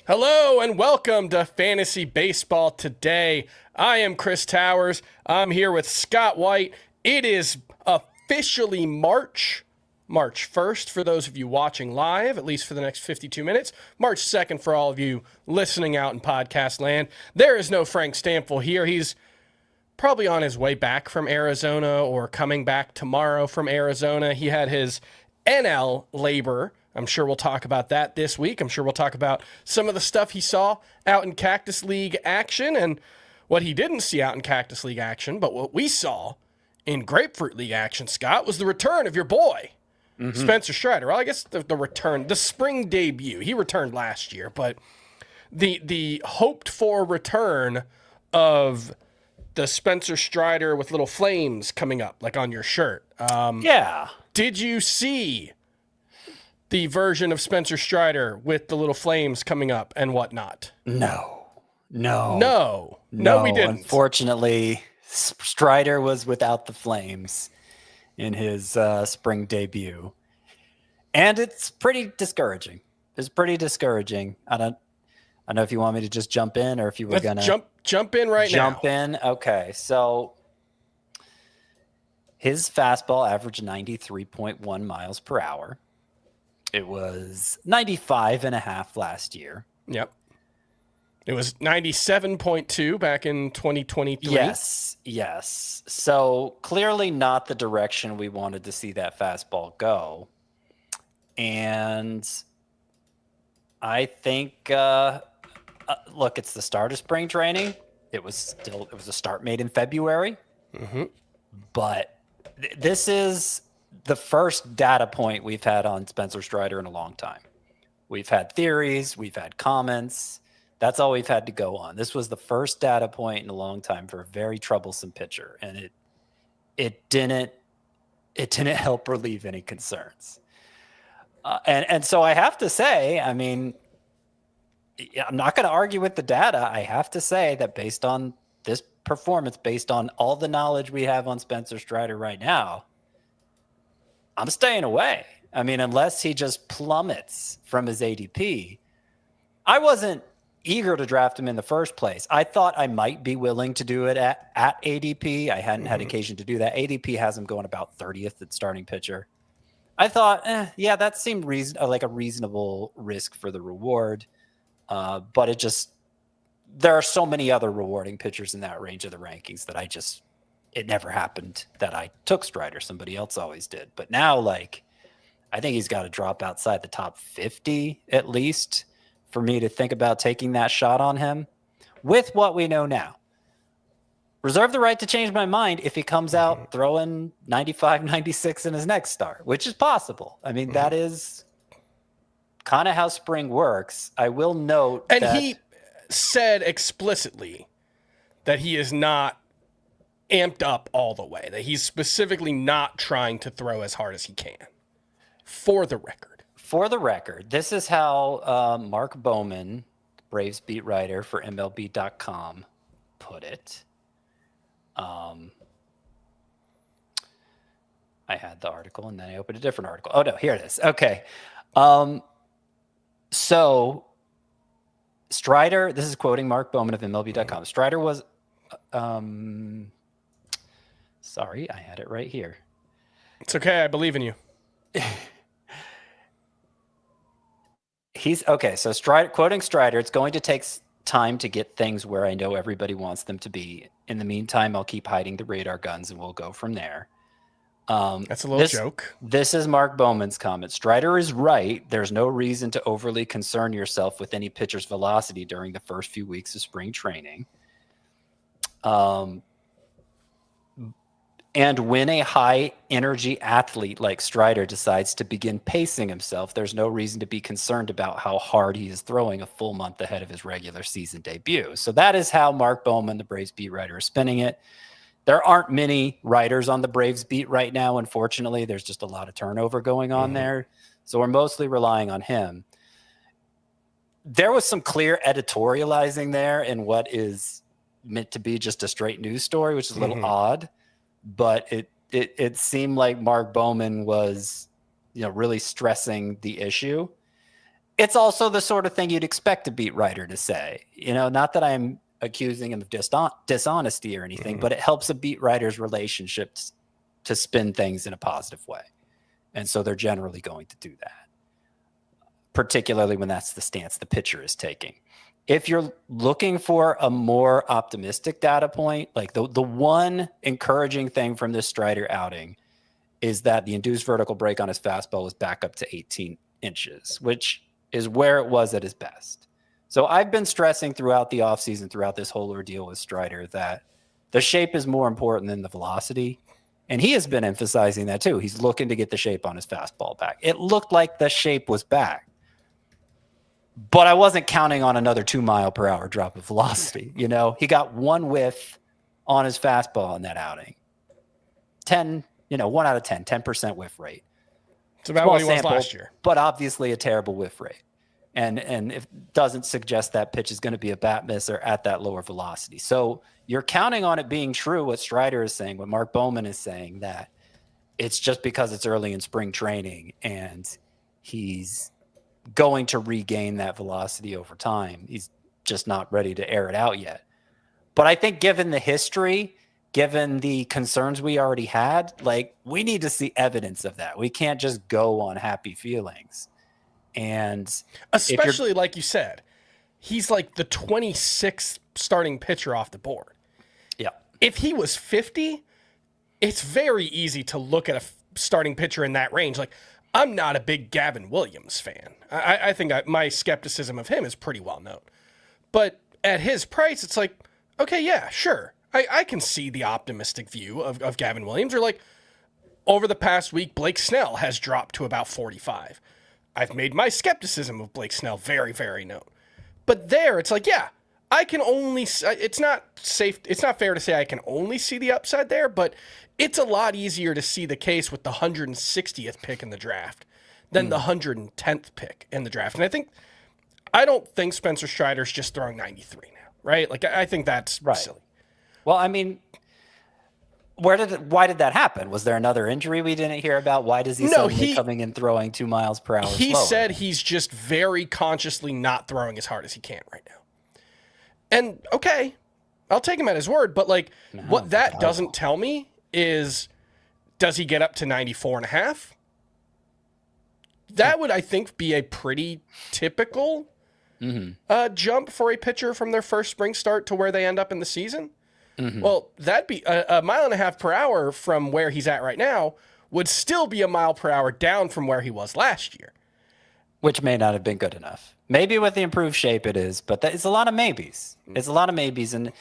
Hello and welcome to Fantasy Baseball Today. I am Chris Towers. I'm here with Scott White. It is officially March 1st for those of you watching live, at least for the next 52 minutes. March 2nd for all of you listening out in podcast land. There is no Frank Stampfl here. He's probably on his way back from Arizona or coming back tomorrow from Arizona. He had his NL labor. I'm sure we'll talk about that this week. I'm sure we'll talk about some of the stuff he saw out in Cactus League action and what he didn't see out in Cactus League action. But what we saw in Grapefruit League action, Scott, was the return of your boy, Spencer Strider. Well, I guess the return, the spring debut. He returned last year, but the hoped-for return of the Spencer Strider with little flames coming up, like on your shirt. Yeah. Did you see the version of Spencer Strider with the little flames coming up and whatnot? No, we didn't. Unfortunately, Strider was without the flames in his spring debut. And it's pretty discouraging. I don't know if you want me to just jump in or if you were going to jump in now. Jump in. Okay. So his fastball averaged 93.1 miles per hour. It was 95.5 last year. Yep. It was 97.2 back in 2023. Yes. So clearly not the direction we wanted to see that fastball go. And I think, look, it's the start of spring training. It was a start made in February. But this is the first data point we've had on Spencer Strider in a long time. We've had theories, we've had comments. That's all we've had to go on. This was the first data point in a long time for a very troublesome pitcher, and it didn't help relieve any concerns. And so I have to say, I mean, I'm not going to argue with the data. I have to say that based on this performance, based on all the knowledge we have on Spencer Strider right now, I'm staying away. I mean, unless he just plummets from his ADP. I wasn't eager to draft him in the first place. I thought I might be willing to do it at ADP. I hadn't had occasion to do that. ADP has him going about 30th at starting pitcher. I thought, that seemed like a reasonable risk for the reward. But there are so many other rewarding pitchers in that range of the rankings that it never happened that I took Strider. Somebody else always did. But now, I think he's got to drop outside the top 50 at least for me to think about taking that shot on him with what we know now. Reserve the right to change my mind if he comes out throwing 95, 96 in his next start, which is possible. I mean, that is kind of how spring works. I will note he said explicitly that he is not amped up all the way, that he's specifically not trying to throw as hard as he can. For the record, this is how Mark Bowman, Braves beat writer for MLB.com, put it. I had the article and then I opened a different article. Oh no, here it is. Okay. So Strider, this is quoting Mark Bowman of MLB.com. Strider was, sorry, I had it right here. It's okay. I believe in you. He's okay. So Strider, quoting Strider, it's going to take time to get things where I know everybody wants them to be. In the meantime, I'll keep hiding the radar guns and we'll go from there. That's a little joke. This is Mark Bowman's comment. Strider is right. There's no reason to overly concern yourself with any pitcher's velocity during the first few weeks of spring training. And when a high energy athlete like Strider decides to begin pacing himself, there's no reason to be concerned about how hard he is throwing a full month ahead of his regular season debut. So that is how Mark Bowman, the Braves beat writer, is spinning it. There aren't many writers on the Braves beat right now. Unfortunately, there's just a lot of turnover going on there. So we're mostly relying on him. There was some clear editorializing there in what is meant to be just a straight news story, which is a little odd. But it seemed like Mark Bowman was, really stressing the issue. It's also the sort of thing you'd expect a beat writer to say. Not that I'm accusing him of dishonesty or anything, but it helps a beat writer's relationships to spin things in a positive way. And so they're generally going to do that, particularly when that's the stance the pitcher is taking. If you're looking for a more optimistic data point, like the one encouraging thing from this Strider outing is that the induced vertical break on his fastball was back up to 18 inches, which is where it was at his best. So I've been stressing throughout the offseason, throughout this whole ordeal with Strider, that the shape is more important than the velocity. And he has been emphasizing that too. He's looking to get the shape on his fastball back. It looked like the shape was back, but I wasn't counting on another 2 mile per hour drop of velocity. He got one whiff on his fastball in that outing. 1 out of 10, 10% whiff rate. It's about what he was last year. But obviously a terrible whiff rate. And it doesn't suggest that pitch is going to be a bat misser at that lower velocity. So you're counting on it being true what Strider is saying, what Mark Bowman is saying, that it's just because it's early in spring training and he's going to regain that velocity over time. He's just not ready to air it out yet. But I think given the history, given the concerns we already had, we need to see evidence of that. We can't just go on happy feelings. And especially like you said, he's like the 26th starting pitcher off the board. Yeah. If he was 50, it's very easy to look at a starting pitcher in that range. I'm not a big Gavin Williams fan. I think my skepticism of him is pretty well known. But at his price, it's okay, yeah, sure. I can see the optimistic view of Gavin Williams. Or over the past week, Blake Snell has dropped to about 45. I've made my skepticism of Blake Snell very, very known. But there, it's yeah, I can only, it's not fair to say I can only see the upside there, but it's a lot easier to see the case with the 160th pick in the draft than the 110th pick in the draft. And I don't think Spencer Strider's just throwing 93 now, right? I think that's silly. Well, I mean, why did that happen? Was there another injury we didn't hear about? Why does he suddenly coming in throwing 2 miles per hour He slower? said he's just very consciously not throwing as hard as he can right now. And okay, I'll take him at his word, but what that doesn't tell me is, does he get up to 94 and a half? That would, I think, be a pretty typical jump for a pitcher from their first spring start to where they end up in the season. Well, that'd be a mile and a half per hour from where he's at right now would still be a mile per hour down from where he was last year. Which may not have been good enough. Maybe with the improved shape it is, but it's a lot of maybes. It's a lot of maybes. And,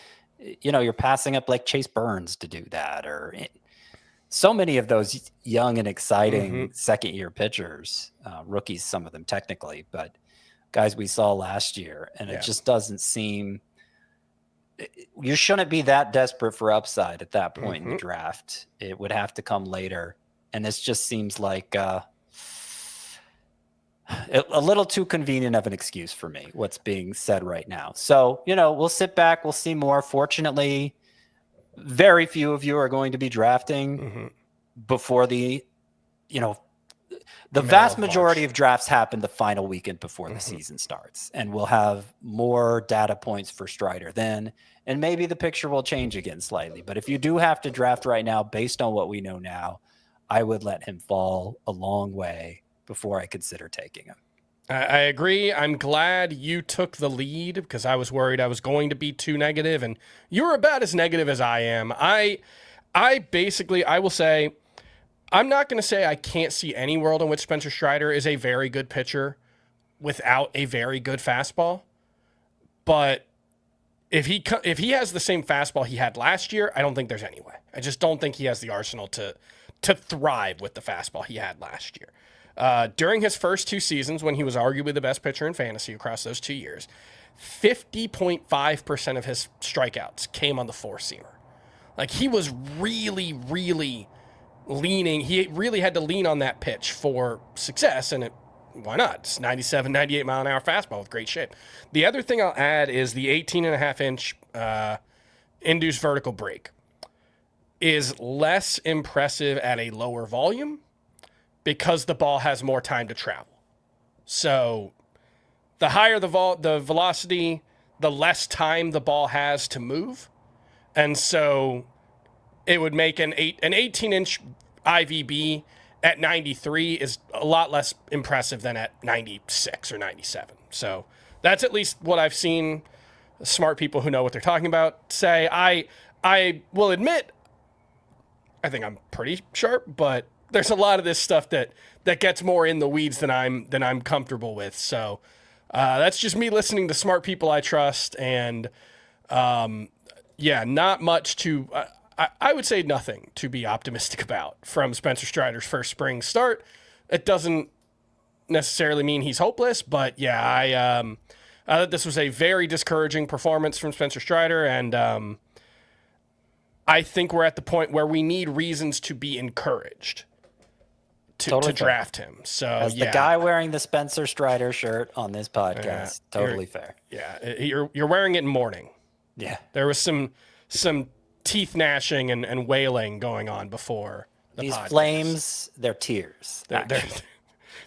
you're passing up Chase Burns to do that, or so many of those young and exciting second-year pitchers, rookies, some of them technically, but guys we saw last year. And it just doesn't seem... You shouldn't be that desperate for upside at that point in the draft. It would have to come later. And this just seems like a little too convenient of an excuse for me, what's being said right now. So, we'll sit back. We'll see more. Fortunately, very few of you are going to be drafting before the vast majority of drafts happen the final weekend before the season starts, and we'll have more data points for Strider then, and maybe the picture will change again slightly. But if you do have to draft right now, based on what we know now, I would let him fall a long way before I consider taking him. I agree. I'm glad you took the lead because I was worried I was going to be too negative, and you were about as negative as I am. I will say, I'm not going to say I can't see any world in which Spencer Strider is a very good pitcher without a very good fastball. But if he has the same fastball he had last year, I don't think there's any way. I just don't think he has the arsenal to thrive with the fastball he had last year. During his first 2 seasons, when he was arguably the best pitcher in fantasy across those 2 years, 50.5% of his strikeouts came on the 4-seamer. He was really, really leaning. He really had to lean on that pitch for success, and why not? It's 97, 98 mile an hour fastball with great shape. The other thing I'll add is the 18.5 inch induced vertical break is less impressive at a lower volume because the ball has more time to travel. So the higher the velocity, the less time the ball has to move. And so it would make an 18-inch IVB at 93 is a lot less impressive than at 96 or 97. So that's at least what I've seen smart people who know what they're talking about say. I will admit, I think I'm pretty sharp, but there's a lot of this stuff that gets more in the weeds than I'm comfortable with. So that's just me listening to smart people I trust, and not much to. I would say nothing to be optimistic about from Spencer Strider's first spring start. It doesn't necessarily mean he's hopeless, but yeah, I thought this was a very discouraging performance from Spencer Strider, and I think we're at the point where we need reasons to be encouraged to draft him. So as the guy wearing the Spencer Strider shirt on this podcast, totally fair. Yeah, you're wearing it in mourning. Yeah, there was some teeth gnashing and wailing going on before these podcast. Flames. They're tears.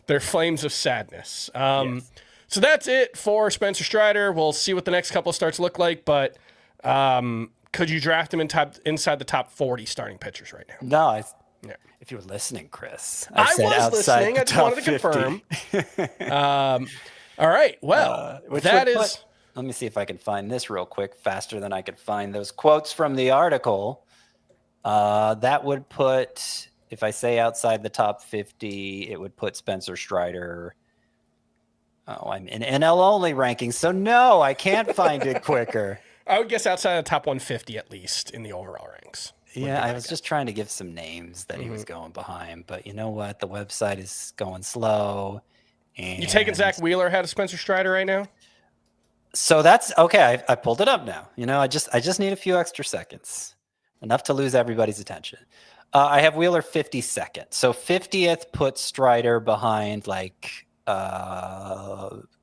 They're flames of sadness. Yes. So that's it for Spencer Strider. We'll see what the next couple of starts look like, but could you draft him inside the top 40 starting pitchers right now? No, if you were listening, Chris. I was listening. I just wanted to confirm. All right. Well, let me see if I can find this real quick, faster than I could find those quotes from the article. That would put, if I say outside the top 50, it would put Spencer Strider. Oh, I'm in NL only rankings, so no, I can't find it quicker. I would guess outside the top 150 at least in the overall ranks. Yeah, I was just trying to give some names that he was going behind, but you know what? The website is going slow. And you taking Zack Wheeler ahead of Spencer Strider right now? So that's okay. I pulled it up now. You know, I just need a few extra seconds, enough to lose everybody's attention. I have Wheeler 52nd. So 50th puts Strider behind like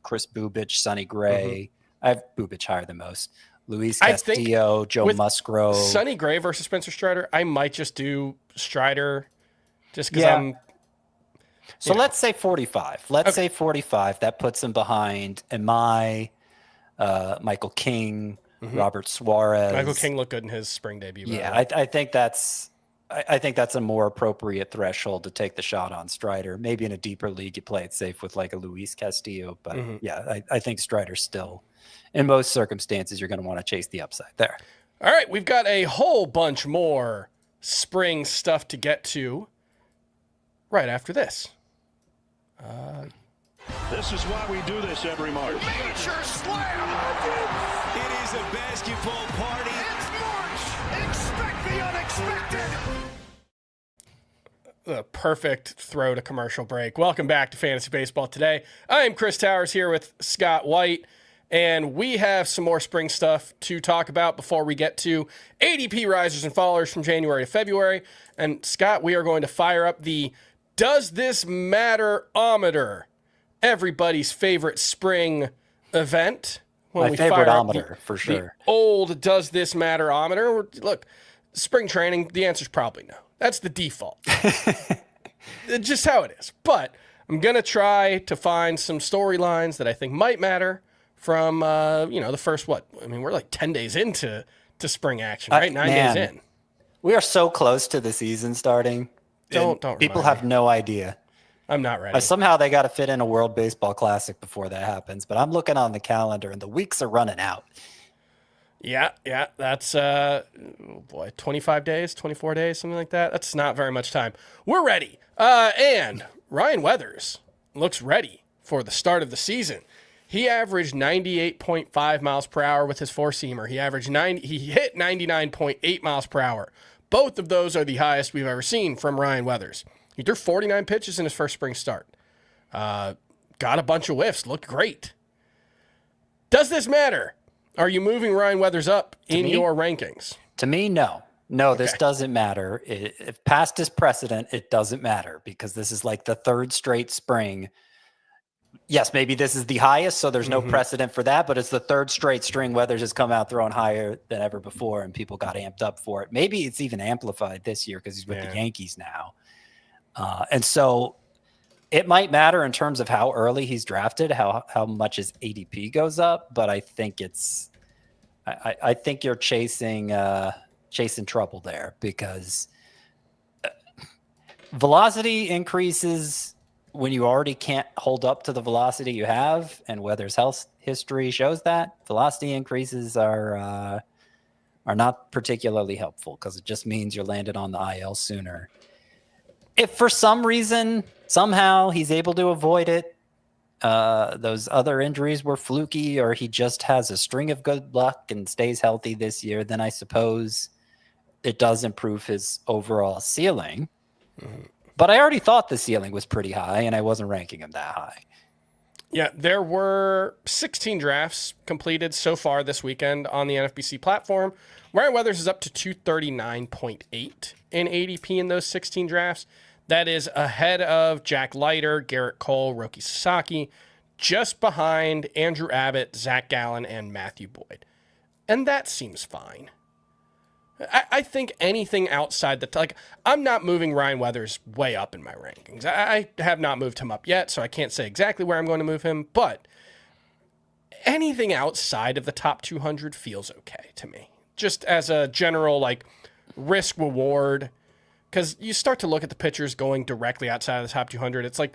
Chris Bubich, Sonny Gray. I have Bubich higher than most. Luis Castillo, Joe Musgrove. Sonny Gray versus Spencer Strider, I might just do Strider just because I'm. So let's say 45. Let's say 45. That puts him behind Amai, Michael King, Robert Suarez. Michael King looked good in his spring debut. Yeah, I think that's a more appropriate threshold to take the shot on Strider. Maybe in a deeper league, you play it safe with like a Luis Castillo. But I think Strider's still, in most circumstances, you're going to want to chase the upside there. All right, we've got a whole bunch more spring stuff to get to right after this. This is why we do this every March. Major slam! It is a basketball party. It's March! Expect the unexpected! The perfect throw to commercial break. Welcome back to Fantasy Baseball Today. I am Chris Towers here with Scott White, and we have some more spring stuff to talk about before we get to ADP risers and fallers from January to February. And Scott, we are going to fire up the Does This Matter-ometer, everybody's favorite spring event. My favorite-ometer, for sure. The old Does This Matter-ometer. Look, spring training, the answer is probably no. That's the default. It's just how it is. But I'm going to try to find some storylines that I think might matter from, the first, we're like 10 days into spring action, right? 9 days in. We are so close to the season starting. Don't people have no idea. I'm not ready. Somehow they got to fit in a World Baseball Classic before that happens, but I'm looking on the calendar and the weeks are running out. Yeah, that's 25 days, 24 days, something like that. That's not very much time. We're ready. And Ryan Weathers looks ready for the start of the season. He averaged 98.5 miles per hour with his four-seamer. He hit 99.8 miles per hour. Both of those are the highest we've ever seen from Ryan Weathers. He threw 49 pitches in his first spring start. Got a bunch of whiffs. Looked great. Does this matter? Are you moving Ryan Weathers up in your rankings? To me, no. No, okay. This doesn't matter. If past is precedent, it doesn't matter because this is like the third straight spring. Yes, maybe this is the highest, so there's no precedent for that, but it's the third straight string Weathers has come out throwing higher than ever before, and people got amped up for it. Maybe it's even amplified this year because he's with the Yankees now. And so it might matter in terms of how early he's drafted, how much his ADP goes up, but I think I think you're chasing trouble there, because velocity increases when you already can't hold up to the velocity you have, and Weather's health history shows that. Velocity increases are not particularly helpful, because it just means you're landed on the IL sooner. If for some reason, somehow he's able to avoid it, those other injuries were fluky, or he just has a string of good luck and stays healthy this year, then I suppose it does improve his overall ceiling. Mm-hmm. But I already thought the ceiling was pretty high, and I wasn't ranking him that high. Yeah, there were 16 drafts completed so far this weekend on the NFBC platform. Ryan Weathers is up to 239.8 in ADP in those 16 drafts. That is ahead of Jack Leiter, Garrett Cole, Roki Sasaki, just behind Andrew Abbott, Zach Gallen, and Matthew Boyd. And that seems fine. I think anything outside I'm not moving Ryan Weathers way up in my rankings. I have not moved him up yet, so I can't say exactly where I'm going to move him, but anything outside of the top 200 feels okay to me. Just as a general, risk reward. Because you start to look at the pitchers going directly outside of the top 200. It's like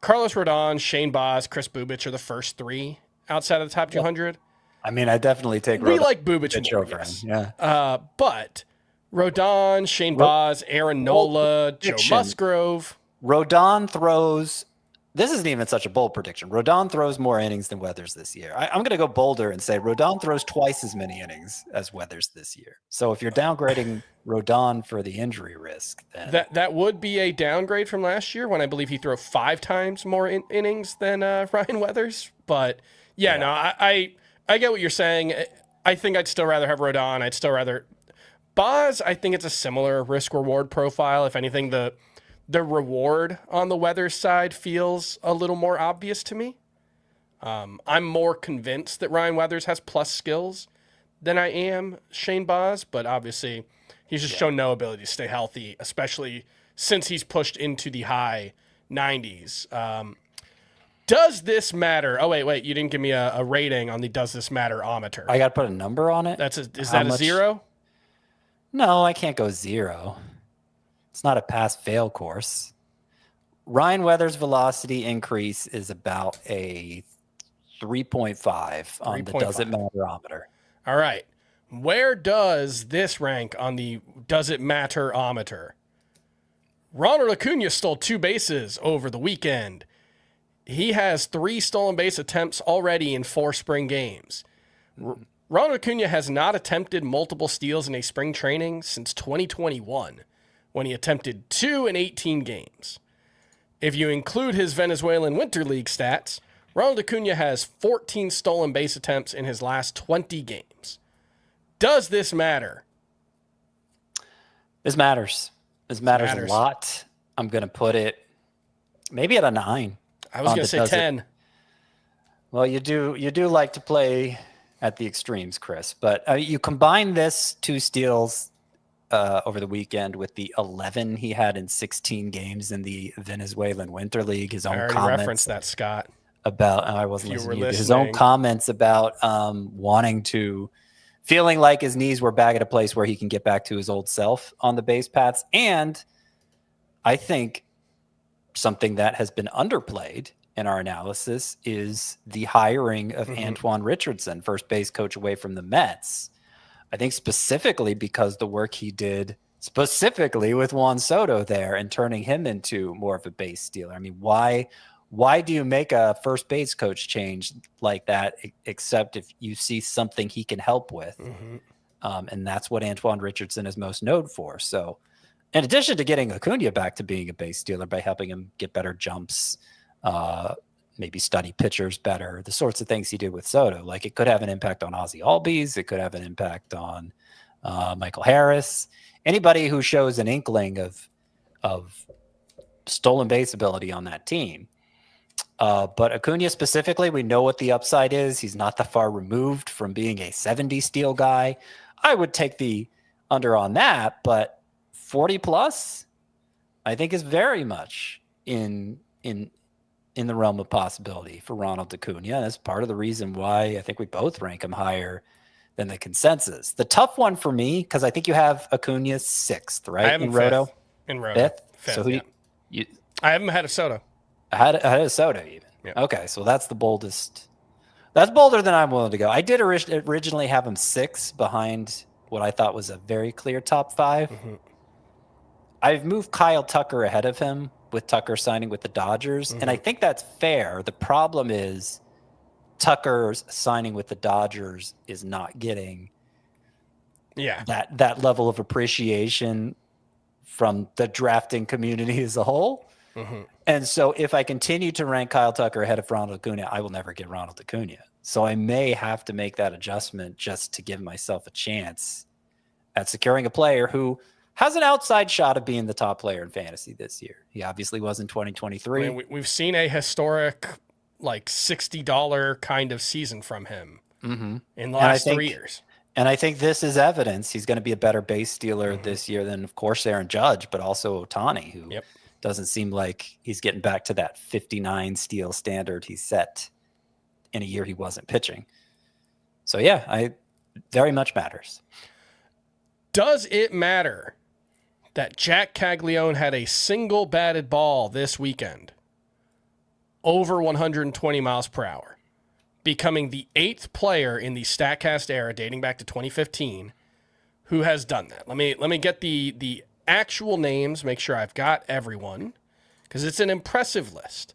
Carlos Rodon, Shane Baz, Chris Bubic are the first three outside of the top 200. I mean, I definitely take We like Bubic more, yes. Yeah. But Rodon, Shane Baz, Aaron Nola, Joe Musgrove. Rodon throws... This isn't even such a bold prediction. Rodon throws more innings than Weathers this year. I'm going to go bolder and say Rodon throws twice as many innings as Weathers this year. So if you're downgrading Rodon for the injury risk, then that would be a downgrade from last year, when I believe he threw 5 times more innings than Ryan Weathers. But no, I get what you're saying. I think I'd still rather have Rodon. I'd still rather Baz. I think it's a similar risk reward profile. If anything, the reward on the Weathers side feels a little more obvious to me. I'm more convinced that Ryan Weathers has plus skills than I am Shane Baz, but obviously he's just shown no ability to stay healthy, especially since he's pushed into the high 90s. Does this matter? Oh, wait, you didn't give me a rating on the Does This Matter-ometer. I got to put a number on it? Is that a 0? No, I can't go 0. It's not a pass-fail course. Ryan Weathers' velocity increase is about a 3.5 on the Does It Matter-ometer. All right. Where does this rank on the Does It Matter-ometer? Ronald Acuña stole 2 bases over the weekend. He has 3 stolen base attempts already in 4 spring games. Ronald Acuña has not attempted multiple steals in a spring training since 2021. When he attempted 2 in 18 games. If you include his Venezuelan Winter League stats, Ronald Acuña has 14 stolen base attempts in his last 20 games. Does this matter? This matters. This matters a lot. I'm going to put it maybe at a 9. I was going to say 10. Well, you do like to play at the extremes, Chris, but you combine this 2 steals over the weekend with the 11 he had in 16 games in the Venezuelan Winter League. His own comments. I already referenced that, Scott. About I wasn't listening. His own comments about feeling like his knees were back at a place where he can get back to his old self on the base paths. And I think something that has been underplayed in our analysis is the hiring of Antoine Richardson, first base coach away from the Mets. I think specifically because the work he did specifically with Juan Soto there and turning him into more of a base stealer. I mean, why do you make a first base coach change like that except if you see something he can help with? And that's what Antoine Richardson is most known for. So in addition to getting Acuña back to being a base stealer by helping him get better jumps, maybe study pitchers better, the sorts of things he did with Soto. Like, it could have an impact on Ozzie Albies. It could have an impact on Michael Harris. Anybody who shows an inkling of stolen base ability on that team. But Acuña specifically, we know what the upside is. He's not that far removed from being a 70 steal guy. I would take the under on that, but 40 plus, I think, is very much in in the realm of possibility for Ronald Acuña. That's part of the reason why I think we both rank him higher than the consensus. The tough one for me, because I think you have Acuña 6th, right? I have him in Roto. In Roto. Fifth? So who you I haven't had a Soto. I had a Soto even. Yep. Okay, so that's the boldest. That's bolder than I'm willing to go. I did originally have him 6 behind what I thought was a very clear top 5. Mm-hmm. I've moved Kyle Tucker ahead of him with Tucker signing with the Dodgers, and I think that's fair. The problem is Tucker's signing with the Dodgers is not getting that level of appreciation from the drafting community as a whole. Mm-hmm. And so if I continue to rank Kyle Tucker ahead of Ronald Acuña, I will never get Ronald Acuña. So I may have to make that adjustment just to give myself a chance at securing a player who has an outside shot of being the top player in fantasy this year. He obviously was in 2023. I mean, we've seen a historic, like $60 kind of season from him in the last 3 years. And I think this is evidence he's going to be a better base stealer this year than, of course, Aaron Judge, but also Ohtani, who doesn't seem like he's getting back to that 59 steal standard he set in a year he wasn't pitching. So, I very much matters. Does it matter that Jac Caglianone had a single batted ball this weekend over 120 miles per hour, becoming the 8th player in the StatCast era dating back to 2015 who has done that? Let me get the actual names, make sure I've got everyone, because it's an impressive list.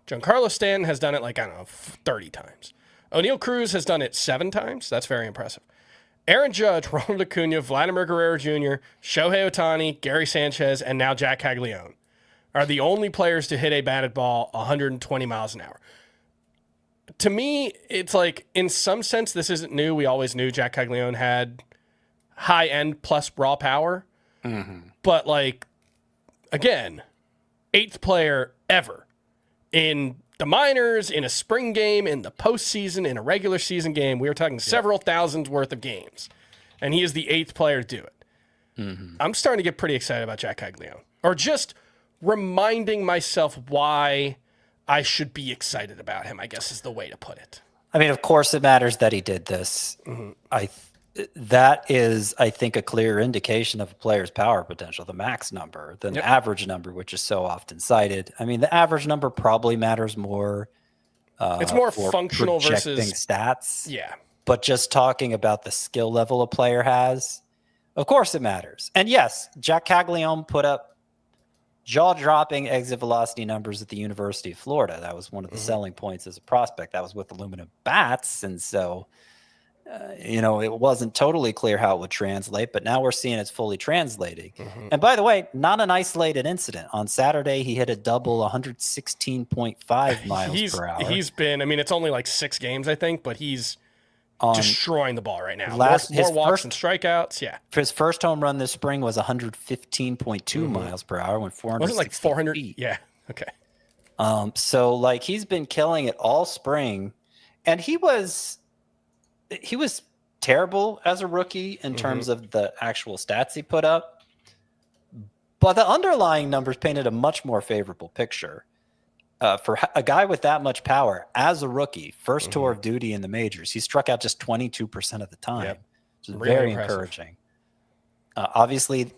Giancarlo Stanton has done it 30 times. O'Neal Cruz has done it 7 times. That's very impressive. Aaron Judge, Ronald Acuña, Vladimir Guerrero Jr., Shohei Ohtani, Gary Sanchez, and now Jac Caglianone are the only players to hit a batted ball 120 miles an hour. To me, it's like, in some sense, this isn't new. We always knew Jac Caglianone had high-end plus raw power. Mm-hmm. But, again, 8th player ever in the minors, in a spring game, in the postseason, in a regular season game. We were talking several thousands worth of games. And he is the 8th player to do it. Mm-hmm. I'm starting to get pretty excited about Jac Caglianone. Or just reminding myself why I should be excited about him, I guess is the way to put it. I mean, of course it matters that he did this. Mm-hmm. That is, I think, a clear indication of a player's power potential, the max number, than the average number, which is so often cited. I mean, the average number probably matters more. It's more functional versus stats. Yeah. But just talking about the skill level a player has, of course it matters. And yes, Jac Caglianone put up jaw-dropping exit velocity numbers at the University of Florida. That was one of the selling points as a prospect. That was with aluminum bats, and so it wasn't totally clear how it would translate, but now we're seeing it's fully translating. Mm-hmm. And by the way, not an isolated incident. On Saturday, he hit a double 116.5 miles per hour. He's been, it's only 6 games, I think, but he's destroying the ball right now. More walks and strikeouts. Yeah. His first home run this spring was 115.2 miles per hour when 400. Wasn't 400 feet. Yeah. Okay. So he's been killing it all spring, and he was terrible as a rookie in terms of the actual stats he put up, but the underlying numbers painted a much more favorable picture. For a guy with that much power as a rookie, first tour of duty in the majors, he struck out just 22% of the time. Which is really very encouraging. Obviously,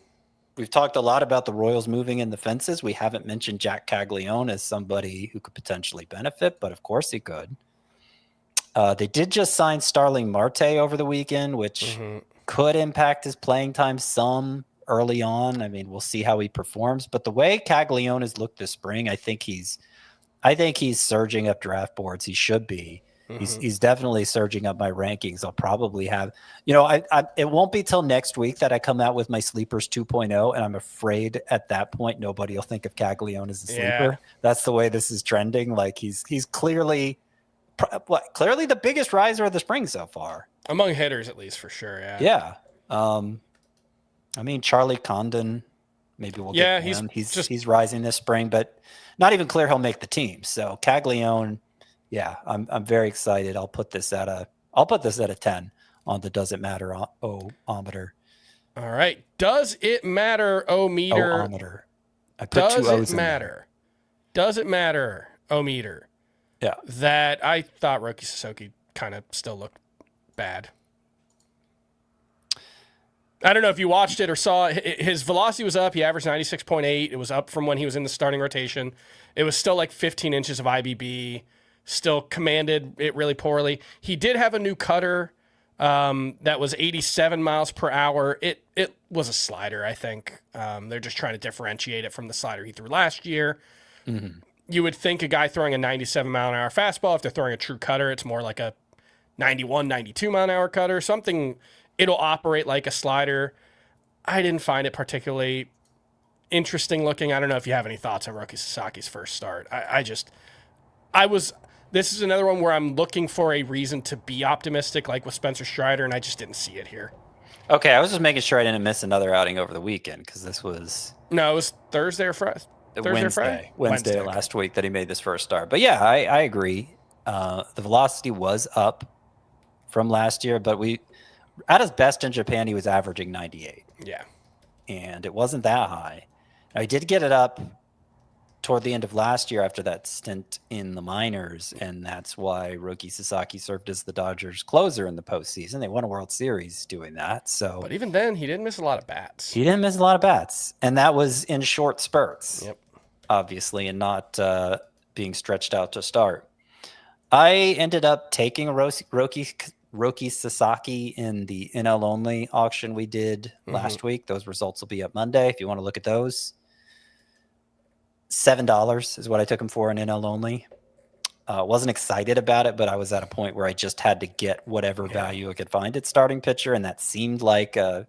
we've talked a lot about the Royals moving in the fences. We haven't mentioned Jac Caglianone as somebody who could potentially benefit, but of course he could. They did just sign Starling Marte over the weekend, which could impact his playing time some early on. We'll see how he performs. But the way Caglianone has looked this spring, I think he's surging up draft boards. He should be. He's definitely surging up my rankings. I'll probably have, it won't be till next week that I come out with my sleepers 2.0, and I'm afraid at that point nobody will think of Caglianone as a sleeper. Yeah. That's the way this is trending. He's clearly the biggest riser of the spring so far. Among hitters, at least, for sure. Yeah. Yeah. Charlie Condon, maybe we'll get him. He's rising this spring, but not even clear he'll make the team. So Caglianone, I'm very excited. I'll put this at a 10 on the Does It Matter ometer. All right. Does it matter, O-meter? O-ometer. I put 2 O's in there. Does it matter? -meter. Yeah. That I thought Roki Sasaki kind of still looked bad. I don't know if you watched it or saw it. His velocity was up. He averaged 96.8. It was up from when he was in the starting rotation. It was still like 15 inches of IBB. Still commanded it really poorly. He did have a new cutter that was 87 miles per hour. It was a slider, I think. They're just trying to differentiate it from the slider he threw last year. Mm-hmm. You would think a guy throwing a 97 mile an hour fastball, if they're throwing a true cutter, it's more like a 91, 92 mile an hour cutter. Something, it'll operate like a slider. I didn't find it particularly interesting looking. I don't know if you have any thoughts on Roki Sasaki's first start. This is another one where I'm looking for a reason to be optimistic, like with Spencer Strider, and I just didn't see it here. Okay, I was just making sure I didn't miss another outing over the weekend because this was... No, it was Thursday or Friday. Wednesday last week that he made this first start. But yeah, I agree. The velocity was up from last year, but at his best in Japan, he was averaging 98. Yeah. And it wasn't that high. Now, he did get it up toward the end of last year after that stint in the minors, and that's why Roki Sasaki served as the Dodgers closer in the postseason. They won a World Series doing that. But even then, he didn't miss a lot of bats. And that was in short spurts. Yep. Obviously, and not being stretched out to start. I ended up taking Roki Sasaki in the NL only auction we did last week. Those results will be up Monday if you want to look at those. $7 is what I took him for in NL only. Wasn't excited about it, but I was at a point where I just had to get whatever value I could find at starting pitcher, and that seemed like a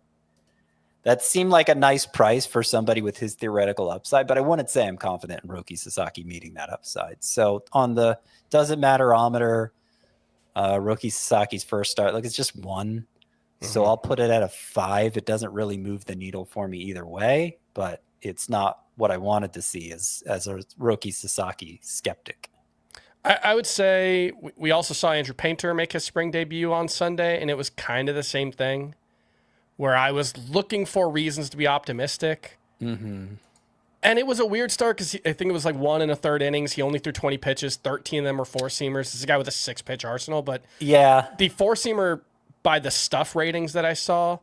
nice price for somebody with his theoretical upside. But I wouldn't say I'm confident in Roki Sasaki meeting that upside. So on the doesn't matter-ometer, Roki Sasaki's first start, it's just one. So I'll put it at a 5. It doesn't really move the needle for me either way, but it's not what I wanted to see as a Roki Sasaki skeptic. I would say we also saw Andrew Painter make his spring debut on Sunday, and it was kind of the same thing, where I was looking for reasons to be optimistic. Mm-hmm. And it was a weird start because I think it was like 1 1/3 innings. He only threw 20 pitches. 13 of them were 4-seamers. This is a guy with a 6-pitch arsenal, but yeah, the 4-seamer, by the stuff ratings that I saw,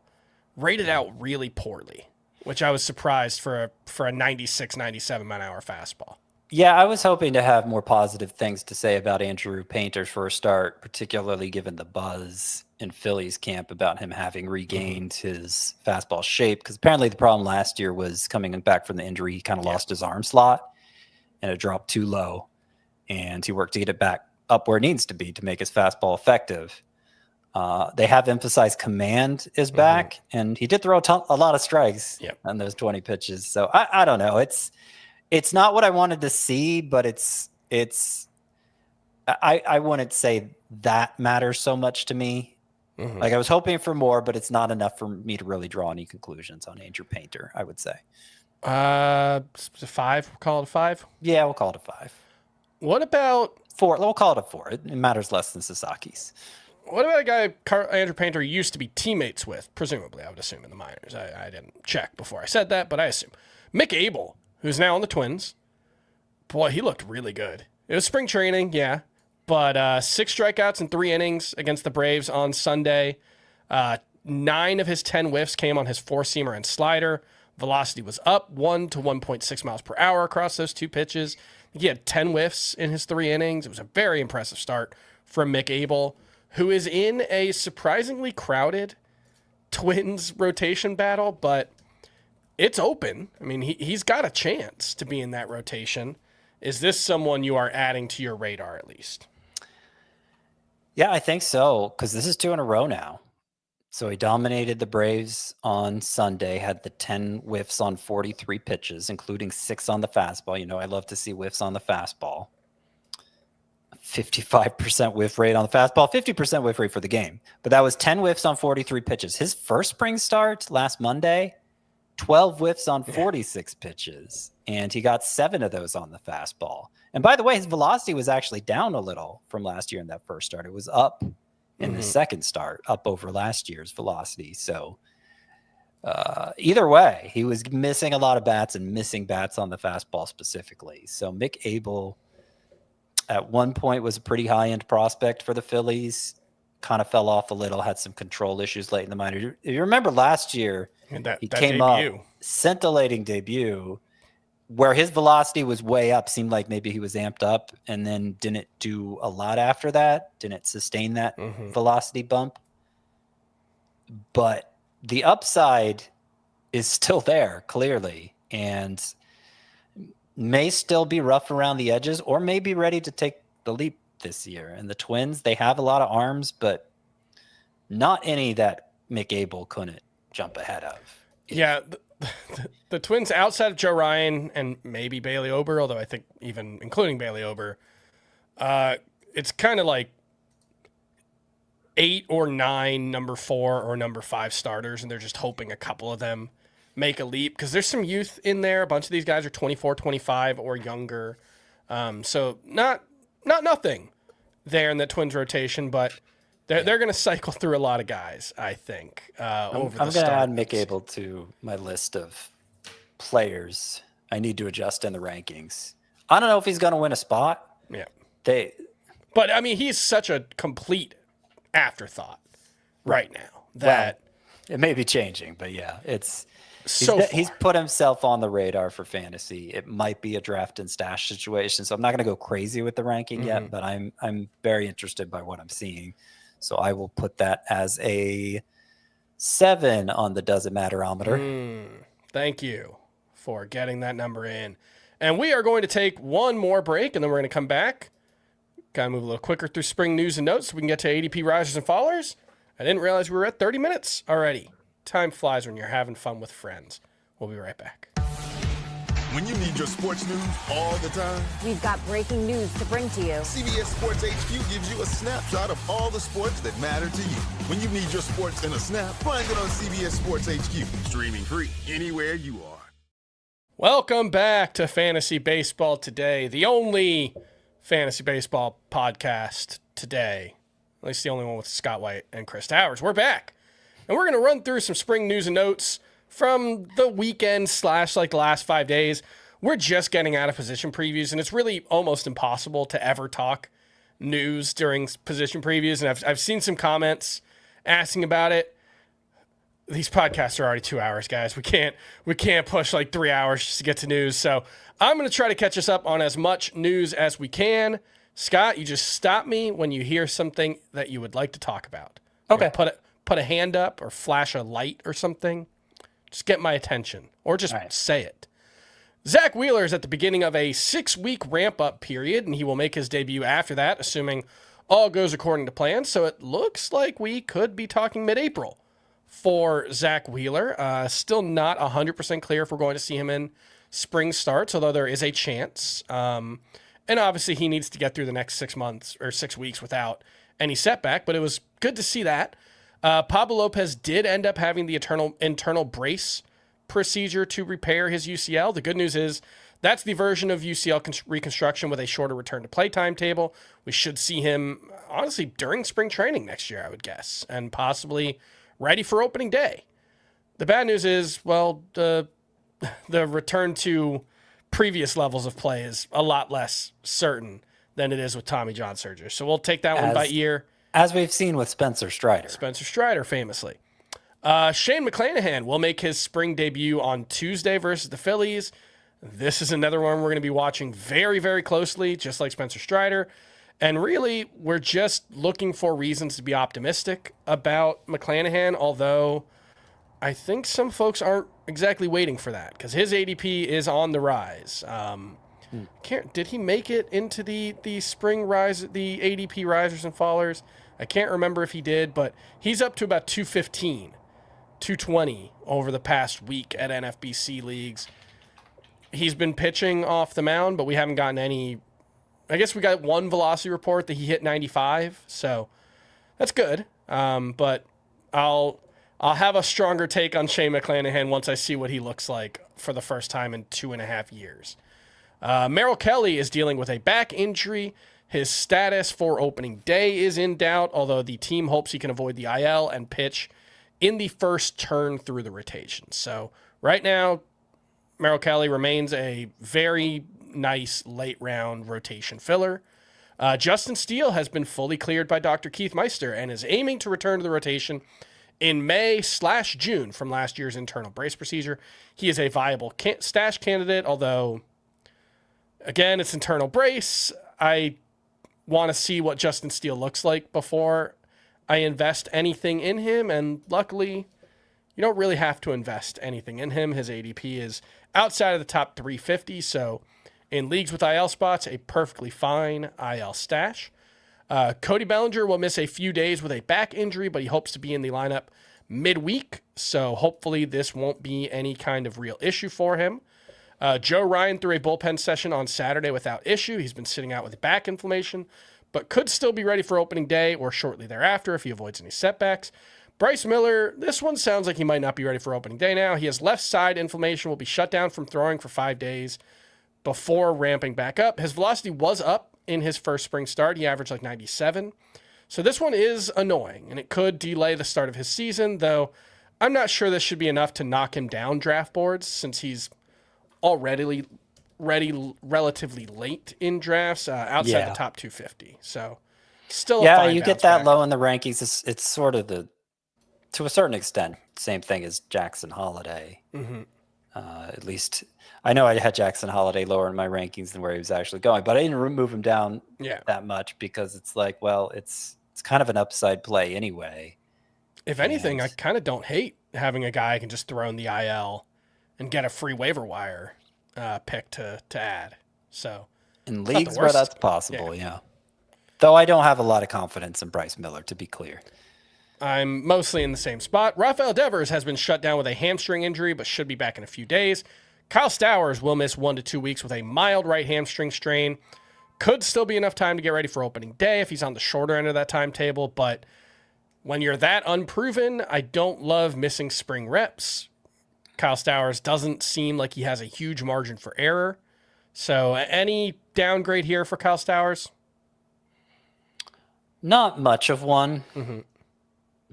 rated out really poorly, which I was surprised for a 96, 97 mile an hour fastball. Yeah, I was hoping to have more positive things to say about Andrew Painter's first start, particularly given the buzz in Phillies camp about him having regained his fastball shape. Because apparently the problem last year was coming back from the injury. He kind of lost his arm slot and it dropped too low. And he worked to get it back up where it needs to be to make his fastball effective. They have emphasized command is back, and he did throw a lot of strikes on those 20 pitches. So I don't know. It's not what I wanted to see, but I wouldn't say that matters so much to me. Like I was hoping for more, but it's not enough for me to really draw any conclusions on Andrew Painter, I would say. 5, we'll call it a 5. Yeah, we'll call it a 5. What about 4? We'll call it a 4. It matters less than Sasaki's. What about a guy Andrew Painter used to be teammates with, presumably, I would assume, in the minors. I didn't check before I said that, but I assume. Mick Abel, who's now on the Twins. Boy, he looked really good. It was spring training, yeah, but 6 strikeouts in 3 innings against the Braves on Sunday. 9 of his 10 whiffs came on his 4-seamer and slider. Velocity was up 1 to 1.6 miles per hour across those 2 pitches. He had 10 whiffs in his 3 innings. It was a very impressive start from Mick Abel, who is in a surprisingly crowded Twins rotation battle, but it's open. I mean, he's got a chance to be in that rotation. Is this someone you are adding to your radar at least? Yeah, I think so, because this is 2 in a row now. So he dominated the Braves on Sunday, had the 10 whiffs on 43 pitches, including 6 on the fastball. You know, I love to see whiffs on the fastball. 55% whiff rate on the fastball, 50% whiff rate for the game. But that was 10 whiffs on 43 pitches. His first spring start last Monday, 12 whiffs on 46 pitches. And he got 7 of those on the fastball. And by the way, his velocity was actually down a little from last year in that first start. It was up in the second start, up over last year's velocity. So either way, he was missing a lot of bats and missing bats on the fastball specifically. So Mick Abel at one point was a pretty high-end prospect for the Phillies. Kind of fell off a little, had some control issues late in the minor. If you remember last year, he came debut. up, scintillating debut, where his velocity was way up, seemed like maybe he was amped up, and then didn't do a lot after that, didn't sustain that velocity bump. But the upside is still there, clearly, and may still be rough around the edges or may be ready to take the leap this year. And the Twins, they have a lot of arms, but not any that Mick Abel couldn't jump ahead of. Yeah, the Twins outside of Joe Ryan and maybe Bailey Ober, although I think even including Bailey Ober, it's kind of like 8 or 9 number 4 or number 5 starters, and they're just hoping a couple of them make a leap because there's some youth in there. A bunch of these guys are 24, 25 or younger. So not nothing there in the Twins rotation, but they're going to cycle through a lot of guys, I think. I'm going to add Mick Abel to my list of players I need to adjust in the rankings. I don't know if he's going to win a spot. Yeah. But I mean, he's such a complete afterthought right now that it may be changing, but yeah, he's put himself on the radar for fantasy. It might be a draft and stash situation, so I'm not going to go crazy with the ranking yet, but I'm very interested by what I'm seeing. So I will put that as a 7 on the doesn't matterometer. Thank you for getting that number in. And we are going to take one more break, and then we're going to come back. Got to move a little quicker through spring news and notes so we can get to ADP risers and fallers. I didn't realize we were at 30 minutes already. Time flies when you're having fun with friends. We'll be right back. When you need your sports news all the time, we've got breaking news to bring to you. CBS Sports HQ gives you a snapshot of all the sports that matter to you. When you need your sports in a snap, find it on CBS Sports HQ. Streaming free anywhere you are. Welcome back to Fantasy Baseball Today, the only fantasy baseball podcast today. At least the only one with Scott White and Chris Towers. We're back. And we're going to run through some spring news and notes from the weekend / like the last 5 days. We're just getting out of position previews, and it's really almost impossible to ever talk news during position previews. And I've seen some comments asking about it. These podcasts are already 2 hours, guys. We can't push like 3 hours just to get to news. So I'm going to try to catch us up on as much news as we can. Scott, you just stop me when you hear something that you would like to talk about. Okay. Put a hand up or flash a light or something. Just get my attention or just say it. Zack Wheeler is at the beginning of a 6-week ramp-up period, and he will make his debut after that, assuming all goes according to plan. So it looks like we could be talking mid-April for Zack Wheeler. Still not 100% clear if we're going to see him in spring starts, although there is a chance. And obviously he needs to get through the next 6 months or 6 weeks without any setback, but it was good to see that. Pablo Lopez did end up having the internal brace procedure to repair his UCL. The good news is that's the version of UCL reconstruction with a shorter return to play timetable. We should see him, honestly, during spring training next year, I would guess, and possibly ready for opening day. The bad news is, well, the return to previous levels of play is a lot less certain than it is with Tommy John surgery. So we'll take that one by ear. As we've seen with Spencer Strider. Famously. Shane McClanahan will make his spring debut on Tuesday versus the Phillies. This is another one we're going to be watching very, very closely, just like Spencer Strider. And really, we're just looking for reasons to be optimistic about McClanahan, although I think some folks aren't exactly waiting for that because his ADP is on the rise. Did he make it into the spring rise, the ADP risers and fallers? I can't remember if he did, but he's up to about 215, 220 over the past week at NFBC leagues. He's been pitching off the mound, but we haven't gotten any. I guess we got one velocity report that he hit 95, so that's good. But I'll have a stronger take on Shane McClanahan once I see what he looks like for the first time in 2.5 years. Merrill Kelly is dealing with a back injury. His status for opening day is in doubt, although the team hopes he can avoid the IL and pitch in the first turn through the rotation. So right now, Merrill Kelly remains a very nice late round rotation filler. Justin Steele has been fully cleared by Dr. Keith Meister and is aiming to return to the rotation in May/June from last year's internal brace procedure. He is a viable stash candidate, although, again, it's internal brace. I want to see what Justin Steele looks like before I invest anything in him, and luckily, you don't really have to invest anything in him. His ADP is outside of the top 350, so in leagues with IL spots, a perfectly fine IL stash. Cody Bellinger will miss a few days with a back injury, but he hopes to be in the lineup midweek, so hopefully this won't be any kind of real issue for him. Joe Ryan threw a bullpen session on Saturday without issue. He's been sitting out with back inflammation, but could still be ready for opening day or shortly thereafter if he avoids any setbacks. Bryce Miller, this one sounds like he might not be ready for opening day now. He has left side inflammation, will be shut down from throwing for 5 days before ramping back up. His velocity was up in his first spring start. He averaged like 97. So this one is annoying, and it could delay the start of his season, though I'm not sure this should be enough to knock him down draft boards since he's already relatively late in drafts, outside the top 250. So still a fine you get bounce that back. low in the rankings. It's sort of to a certain extent, same thing as Jackson Holiday. Mm-hmm. At least I know I had Jackson Holiday lower in my rankings than where he was actually going, but I didn't move him down that much because it's like, well, it's kind of an upside play anyway. If anything, I kind of don't hate having a guy I can just throw in the IL and get a free waiver wire pick to add. So in leagues where that's possible, yeah. Though I don't have a lot of confidence in Bryce Miller, to be clear. I'm mostly in the same spot. Rafael Devers has been shut down with a hamstring injury, but should be back in a few days. Kyle Stowers will miss 1 to 2 weeks with a mild right hamstring strain. Could still be enough time to get ready for opening day if he's on the shorter end of that timetable, but when you're that unproven, I don't love missing spring reps. Kyle Stowers doesn't seem like he has a huge margin for error. So any downgrade here for Kyle Stowers? Not much of one,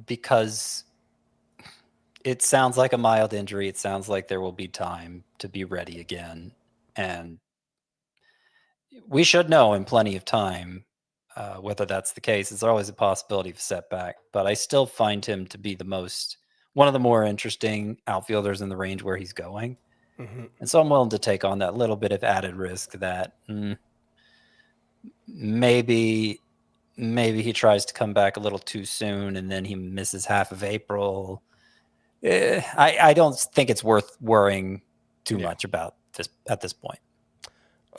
because it sounds like a mild injury. It sounds like there will be time to be ready again. And we should know in plenty of time whether that's the case. There's always a possibility of a setback, but I still find him to be one of the more interesting outfielders in the range where he's going. And so I'm willing to take on that little bit of added risk that maybe he tries to come back a little too soon and then he misses half of April. I don't think it's worth worrying too much about this at this point.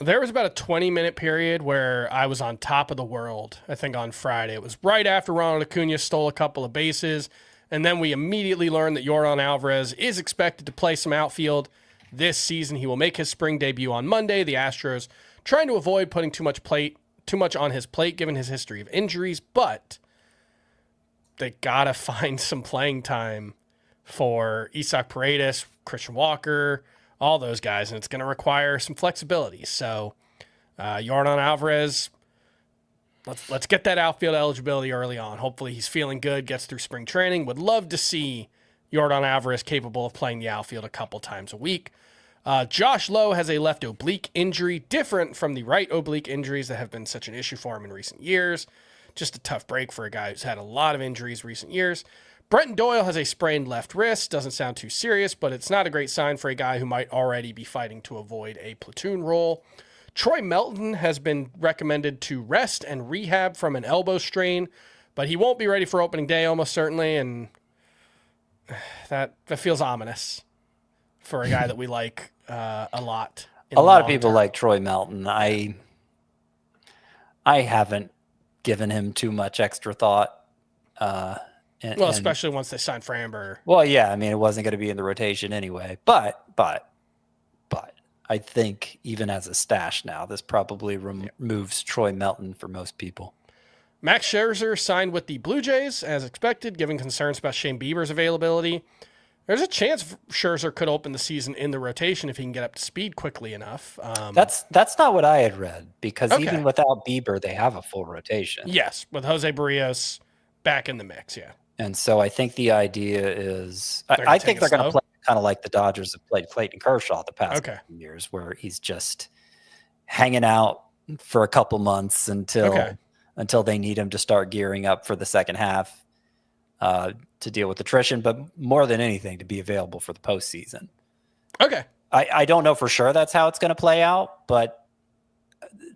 There was about a 20-minute period where I was on top of the world, I think on Friday. It was right after Ronald Acuña stole a couple of bases, and then we immediately learned that Yordan Alvarez is expected to play some outfield this season. He will make his spring debut on Monday. The Astros trying to avoid putting too much on his plate given his history of injuries, but they gotta find some playing time for Isaac Paredes, Christian Walker, all those guys, and it's going to require some flexibility. So Yordan Alvarez, let's get that outfield eligibility early on. Hopefully he's feeling good, gets through spring training. Would love to see Yordan Alvarez capable of playing the outfield a couple times a week. Josh Lowe has a left oblique injury, different from the right oblique injuries that have been such an issue for him in recent years. Just a tough break for a guy who's had a lot of injuries recent years. Brenton Doyle has a sprained left wrist. Doesn't sound too serious, but it's not a great sign for a guy who might already be fighting to avoid a platoon role. Troy Melton has been recommended to rest and rehab from an elbow strain, but he won't be ready for opening day almost certainly, and that feels ominous for a guy that we like a lot. A lot of people like Troy Melton. I haven't given him too much extra thought. Especially once they signed Framber. Well, yeah, I mean, it wasn't going to be in the rotation anyway. But I think even as a stash now, this probably removes Troy Melton for most people. Max Scherzer signed with the Blue Jays as expected, given concerns about Shane Bieber's availability. There's a chance Scherzer could open the season in the rotation if he can get up to speed quickly enough. That's not what I had read, because even without Bieber, they have a full rotation. Yes, with Jose Barrios back in the mix, yeah. And so I think the idea is, I think they're going to play kind of like the Dodgers have played Clayton Kershaw the past few years, where he's just hanging out for a couple months until they need him to start gearing up for the second half to deal with attrition, but more than anything to be available for the postseason. Okay. I don't know for sure that's how it's going to play out, but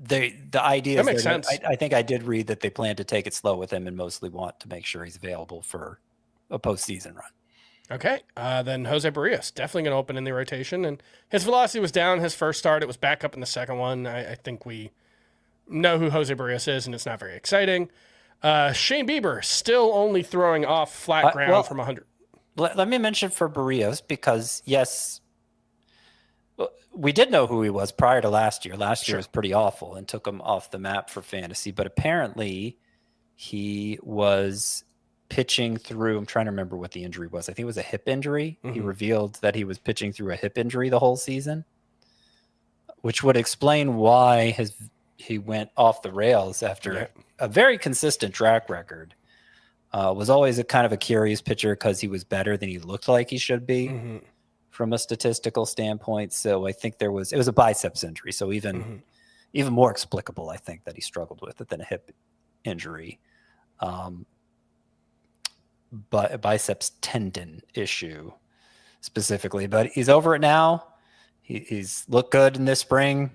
the idea that is makes sense. I think I did read that they plan to take it slow with him and mostly want to make sure he's available for a postseason run. Okay. Then Jose Barrios definitely going to open in the rotation, and his velocity was down his first start. It was back up in the second one. I think we know who Jose Barrios is, and it's not very exciting. Shane Bieber still only throwing off flat ground from 100. Let me mention for Barrios because, yes, we did know who he was prior to last year. Last year was pretty awful and took him off the map for fantasy, but apparently he was pitching through, I'm trying to remember what the injury was. I think it was a hip injury. Mm-hmm. He revealed that he was pitching through a hip injury the whole season, which would explain why he went off the rails after a very consistent track record. Was always a kind of a curious pitcher because he was better than he looked like he should be from a statistical standpoint. So I think it was a biceps injury. So even more explicable, I think, that he struggled with it than a hip injury. But a biceps tendon issue specifically, but he's over it now. He's looked good in this spring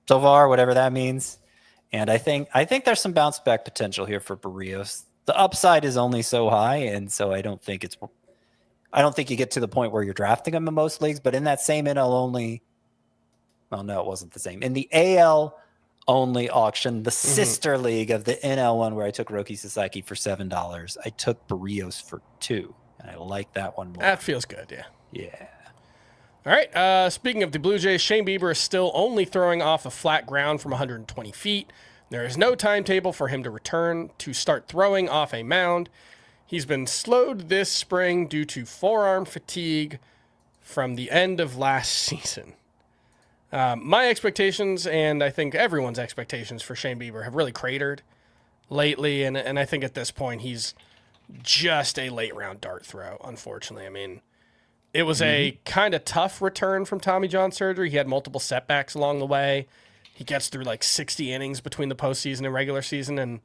so far, whatever that means. And I think there's some bounce back potential here for Barrios. The upside is only so high, and so I don't think you get to the point where you're drafting him in most leagues, but in that same NL only, well, no, it wasn't the same. In the AL only auction, the sister league of the NL one where I took Roki Sasaki for $7, I took Barrios for $2, and I like that one more. That feels good, yeah. Yeah. All right, speaking of the Blue Jays, Shane Bieber is still only throwing off a flat ground from 120 feet. There is no timetable for him to return to start throwing off a mound. He's been slowed this spring due to forearm fatigue from the end of last season. My expectations, and I think everyone's expectations for Shane Bieber, have really cratered lately, and I think at this point he's just a late-round dart throw, unfortunately. I mean, it was a kind of tough return from Tommy John surgery. He had multiple setbacks along the way. He gets through like 60 innings between the postseason and regular season, and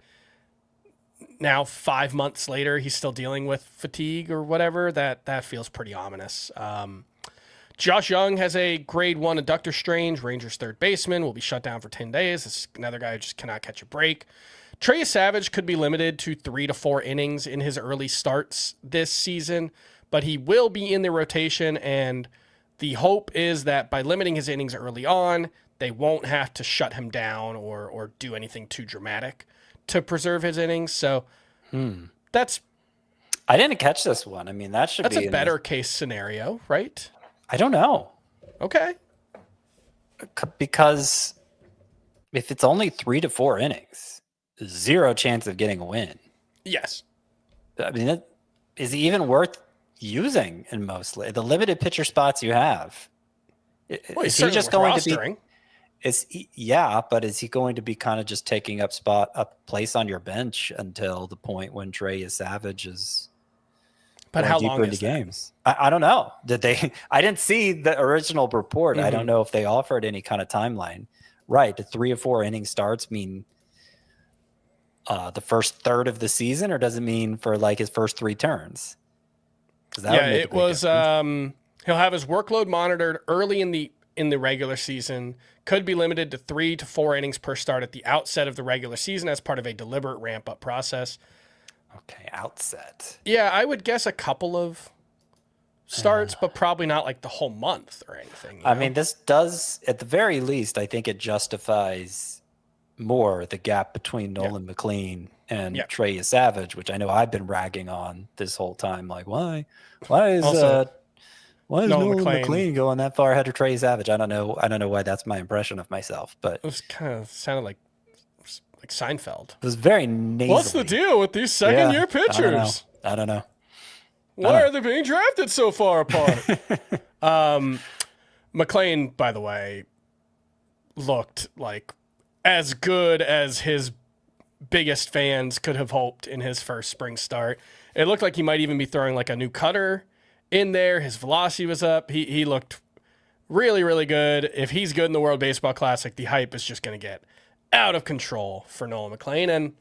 now 5 months later, he's still dealing with fatigue or whatever. That feels pretty ominous. Josh Young has a grade 1 adductor strain. Rangers third baseman will be shut down for 10 days. It's another guy who just cannot catch a break. Trey Savage could be limited to 3 to 4 innings in his early starts this season, but he will be in the rotation, and the hope is that by limiting his innings early on, they won't have to shut him down or do anything too dramatic to preserve his innings. So that's... I didn't catch this one. I mean, that's a better case scenario, right? I don't know. Okay. Because if it's only 3 to 4 innings, zero chance of getting a win. Yes. I mean, is he even worth using in mostly the limited pitcher spots you have? Well, is he just going to be? But is he going to be kind of just taking up a place on your bench until the point when Trey Savage is? But how long into games? I don't know. I didn't see the original report. I don't know if they offered any kind of timeline. Right, the 3 or 4 inning starts mean the first third of the season, or does it mean for like his first 3 turns? It was. He'll have his workload monitored early in the regular season. Could be limited to 3 to 4 innings per start at the outset of the regular season as part of a deliberate ramp-up process. Okay, outset. Yeah, I would guess a couple of starts, but probably not like the whole month or anything. I mean, this does, at the very least, I think it justifies more the gap between Nolan McLean and Trey Savage, which I know I've been ragging on this whole time. Like, why is Nolan McLean going that far ahead of Trey Savage? I don't know why that's my impression of myself, but it was kind of sounded like Seinfeld. It was very nasally. What's the deal with these second-year pitchers? I don't know. Why are they being drafted so far apart? McLean, by the way, looked like as good as his biggest fans could have hoped in his first spring start. It looked like he might even be throwing like a new cutter in there. His velocity was up. He looked really, really good. If he's good in the World Baseball Classic, the hype is just going to get out of control for Nolan McLean. And,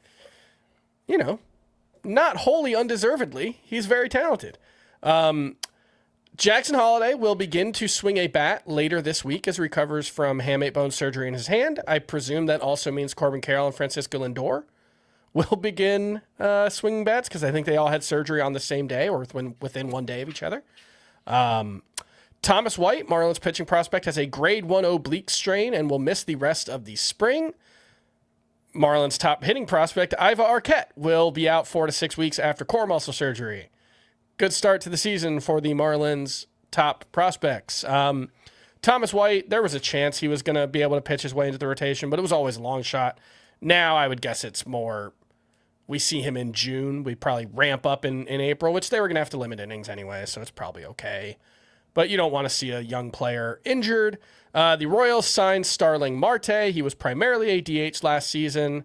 you know, not wholly undeservedly, he's very talented. Jackson Holliday will begin to swing a bat later this week as he recovers from hamate bone surgery in his hand. I presume that also means Corbin Carroll and Francisco Lindor will begin swinging bats because I think they all had surgery on the same day or within 1 day of each other. Thomas White, Marlins pitching prospect, has a grade 1 oblique strain and will miss the rest of the spring. Marlins top hitting prospect, Iva Arquette, will be out 4 to 6 weeks after core muscle surgery. Good start to the season for the Marlins top prospects. Thomas White, there was a chance he was going to be able to pitch his way into the rotation, but it was always a long shot. Now I would guess it's more, we see him in June. We probably ramp up in April, which they were going to have to limit innings anyway, so it's probably okay. But you don't want to see a young player injured. The Royals signed Starling Marte. He was primarily a DH last season.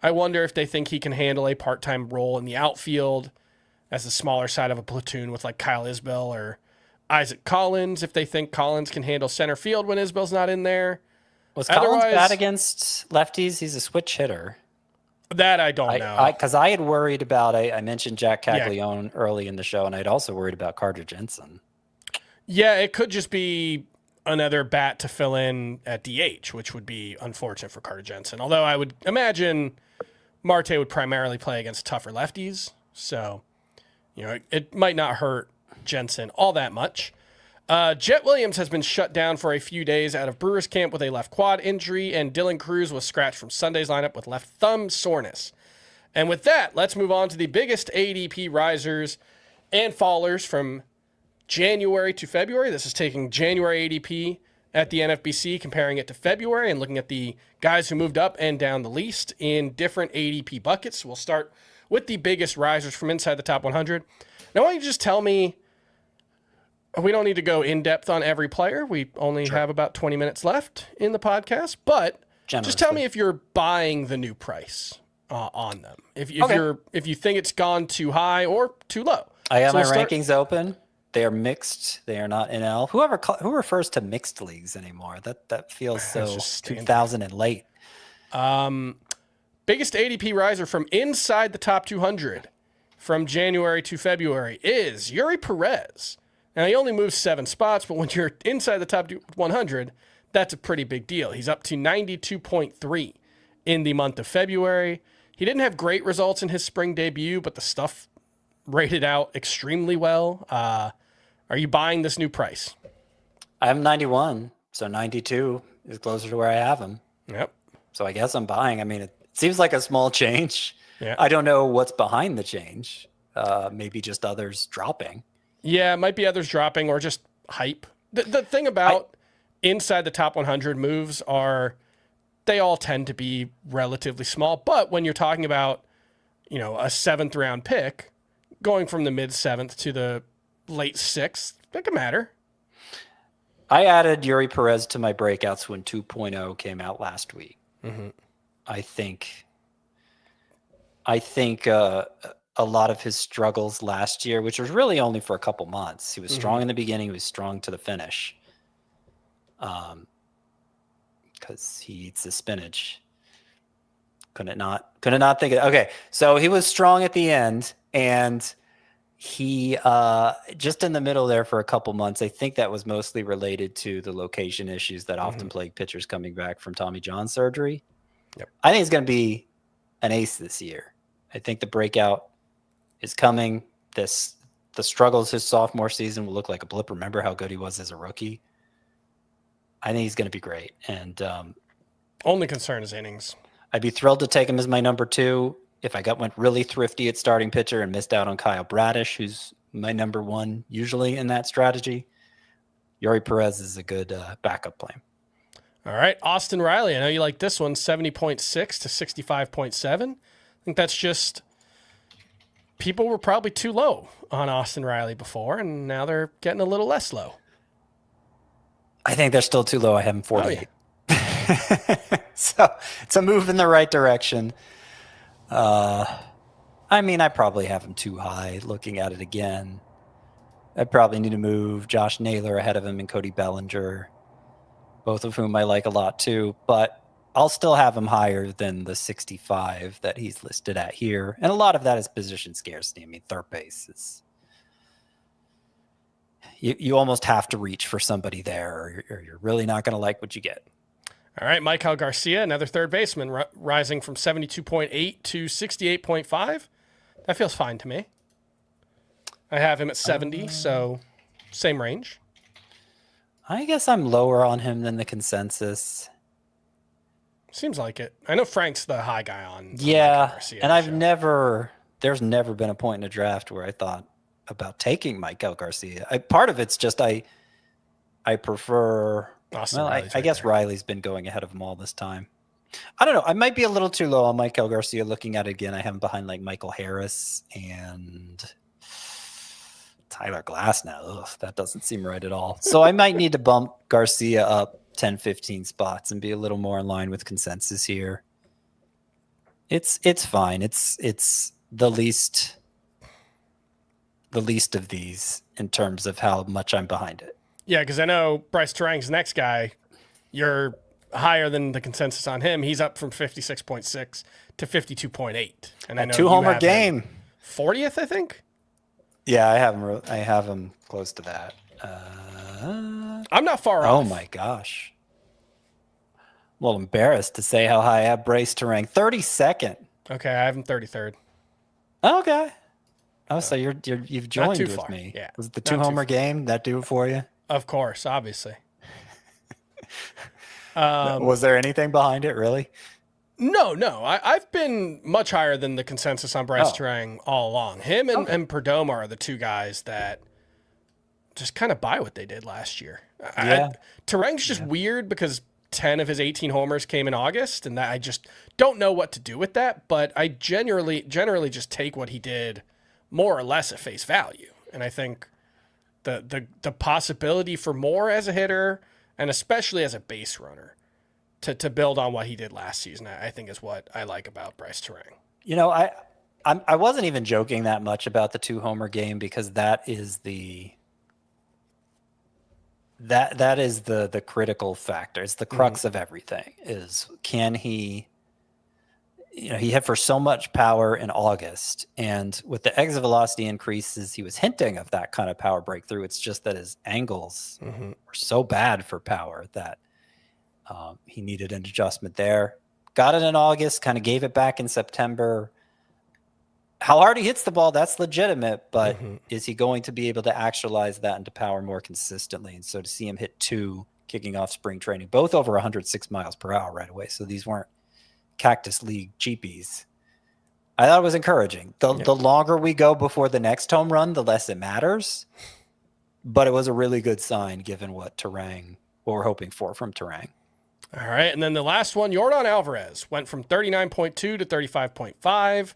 I wonder if they think he can handle a part-time role in the outfield as the smaller side of a platoon with like Kyle Isbell or Isaac Collins, if they think Collins can handle center field when Isbell's not in there. Was Collins bad against lefties? He's a switch hitter. That I don't know. Because I had worried about, I mentioned Jac Caglianone early in the show, and I'd also worried about Carter Jensen. Yeah, it could just be another bat to fill in at DH, which would be unfortunate for Carter Jensen. Although I would imagine Marte would primarily play against tougher lefties. So, you know, it might not hurt Jensen all that much. Jet Williams has been shut down for a few days out of Brewers camp with a left quad injury, and Dylan Cruz was scratched from Sunday's lineup with left thumb soreness. And with that, let's move on to the biggest ADP risers and fallers from January to February. This is taking January ADP at the NFBC, comparing it to February, and looking at the guys who moved up and down the least in different ADP buckets. We'll start with the biggest risers from inside the top 100. Now, why don't you just tell me, we don't need to go in depth on every player. We only have about 20 minutes left in the podcast, but just tell me if you're buying the new price on them. If you think it's gone too high or too low. I got my rankings open. They are mixed. They are not NL. Who refers to mixed leagues anymore? That feels so 2000 and late. Biggest ADP riser from inside the top 200 from January to February is Yuri Perez. Now, he only moves 7 spots, but when you're inside the top 100, that's a pretty big deal. He's up to 92.3 in the month of February. He didn't have great results in his spring debut, but the stuff rated out extremely well. Are you buying this new price? I have 91, so 92 is closer to where I have him. Yep. So I guess I'm buying. I mean, it seems like a small change. Yeah. I don't know what's behind the change. Maybe just others dropping. Yeah, it might be others dropping or just hype. The thing about inside the top 100 moves are they all tend to be relatively small. But when you're talking about, you know, a 7th round pick going from the mid 7th to the late 6th, that can matter. I added Yuri Perez to my breakouts when 2.0 came out last week. Mm-hmm. I think a lot of his struggles last year, which was really only for a couple months. He was strong in the beginning. He was strong to the finish. Because he eats the spinach. Couldn't not think of it. Okay. So he was strong at the end, and he just in the middle there for a couple months. I think that was mostly related to the location issues that often plague pitchers coming back from Tommy John surgery. Yep. I think he's going to be an ace this year. I think the breakout is coming. The struggles his sophomore season will look like a blip. Remember how good he was as a rookie? I think he's going to be great. And only concern is innings. I'd be thrilled to take him as my number 2 if I went really thrifty at starting pitcher and missed out on Kyle Bradish, who's my number 1 usually in that strategy. Yuri Perez is a good backup plan. All right, Austin Riley. I know you like this one, 70.6 to 65.7. I think that's just people were probably too low on Austin Riley before, and now they're getting a little less low. I think they're still too low. I have him 48. Oh, yeah. So it's a move in the right direction. I mean, I probably have him too high looking at it again. I probably need to move Josh Naylor ahead of him and Cody Bellinger. both of whom I like a lot too, but I'll still have him higher than the 65 that he's listed at here. And a lot of that is position scarcity. I mean, third base is, you almost have to reach for somebody there, or you're really not going to like what you get. All right, Michael Garcia, another third baseman, rising from 72.8 to 68.5. That feels fine to me. I have him at 70, so same range. I guess I'm lower on him than the consensus. Seems like it. I know Frank's the high guy on Yeah, Garcia, and there's never been a point in a draft where I thought about taking Michael Garcia. Part of it's just I prefer. Austin Well, Riley's I right guess there. Riley's been going ahead of him all this time. I don't know. I might be a little too low on Michael Garcia. Looking at it again, I have him behind like Michael Harris and Tyler Glass now. Ugh, that doesn't seem right at all. So I might need to bump Garcia up 10, 15 spots and be a little more in line with consensus here. It's fine. It's the least of these in terms of how much I'm behind it. Yeah, because I know Bryce Terang's next guy, you're higher than the consensus on him. He's up from 56.6 to 52.8. And I know you two-homer have game. him 40th, I think. Yeah, I have him close to that. I'm not far off. Oh my gosh. I'm a little embarrassed to say how high I have Bryce Terang. 32nd. Okay, I have him 33rd. Okay. Oh, so you've joined too with far. me. Yeah, Was it the not too two-homer far. game that do it for you? Of course, obviously. Was there anything behind it, really? No. I've been much higher than the consensus on Bryce Terang all along. Him and Perdomo are the two guys that just kind of buy what they did last year. Yeah. Terang's just weird because 10 of his 18 homers came in August, and that I just don't know what to do with that, but I generally just take what he did more or less at face value. And I think the possibility for more as a hitter, and especially as a base runner, to build on what he did last season, I think is what I like about Bryce Terang. You know, I wasn't even joking that much about the two-homer game because that is the critical factor. It's the crux of everything. Is can he? You know, he hit for so much power in August, and with the exit velocity increases, he was hinting of that kind of power breakthrough. It's just that his angles were so bad for power that he needed an adjustment there. Got it in August, kind of gave it back in September. How hard he hits the ball, that's legitimate, but is he going to be able to actualize that into power more consistently? And so to see him hit 2 kicking off spring training, both over 106 miles per hour right away. So these weren't Cactus League cheapies. I thought it was encouraging. The longer we go before the next home run, the less it matters. But it was a really good sign given what we're hoping for from Terang. All right, and then the last one, Yordan Alvarez, went from 39.2 to 35.5.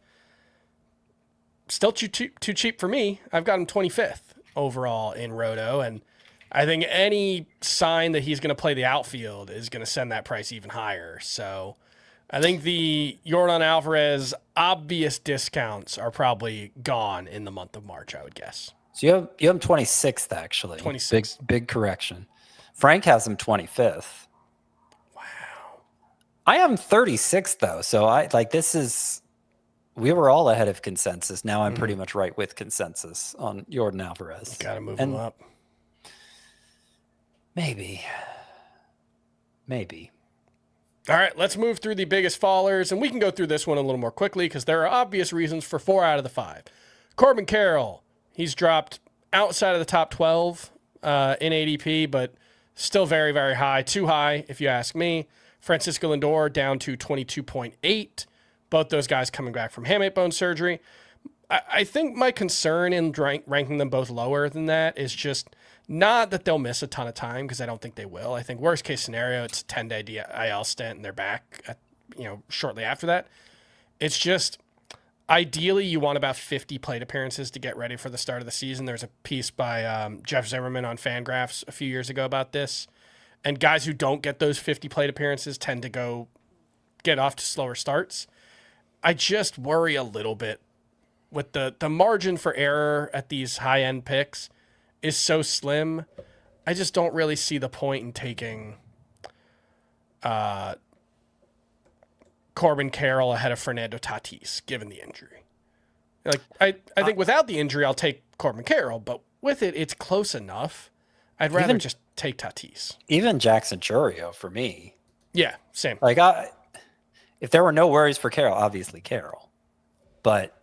Still too cheap for me. I've got him 25th overall in Roto, and I think any sign that he's going to play the outfield is going to send that price even higher. So I think the Yordan Alvarez obvious discounts are probably gone in the month of March, I would guess. So you have him 26th, actually. 26th. Big correction. Frank has him 25th. Wow. I am 36th, though. So we were all ahead of consensus. Now I'm pretty much right with consensus on Yordan Alvarez. Got to move him up. Maybe. All right, let's move through the biggest fallers, and we can go through this one a little more quickly because there are obvious reasons for 4 out of the 5. Corbin Carroll, he's dropped outside of the top 12 in ADP, but still very, very high. Too high, if you ask me. Francisco Lindor down to 22.8. Both those guys coming back from hamate bone surgery. I think my concern in ranking them both lower than that is just not that they'll miss a ton of time, because I don't think they will. I think worst case scenario, it's a 10-day IL stint and they're back shortly after that. It's just ideally you want about 50 plate appearances to get ready for the start of the season. There's a piece by Jeff Zimmerman on Fangraphs a few years ago about this. And guys who don't get those 50 plate appearances tend to get off to slower starts. I just worry a little bit with the margin for error at these high-end picks is so slim. I just don't really see the point in taking Corbin Carroll ahead of Fernando Tatis, given the injury. Like I think without the injury, I'll take Corbin Carroll, but with it, it's close enough. I'd rather just take Tatis. Even Jackson Churio for me. Yeah, same. Like if there were no worries for Carroll, obviously Carroll. But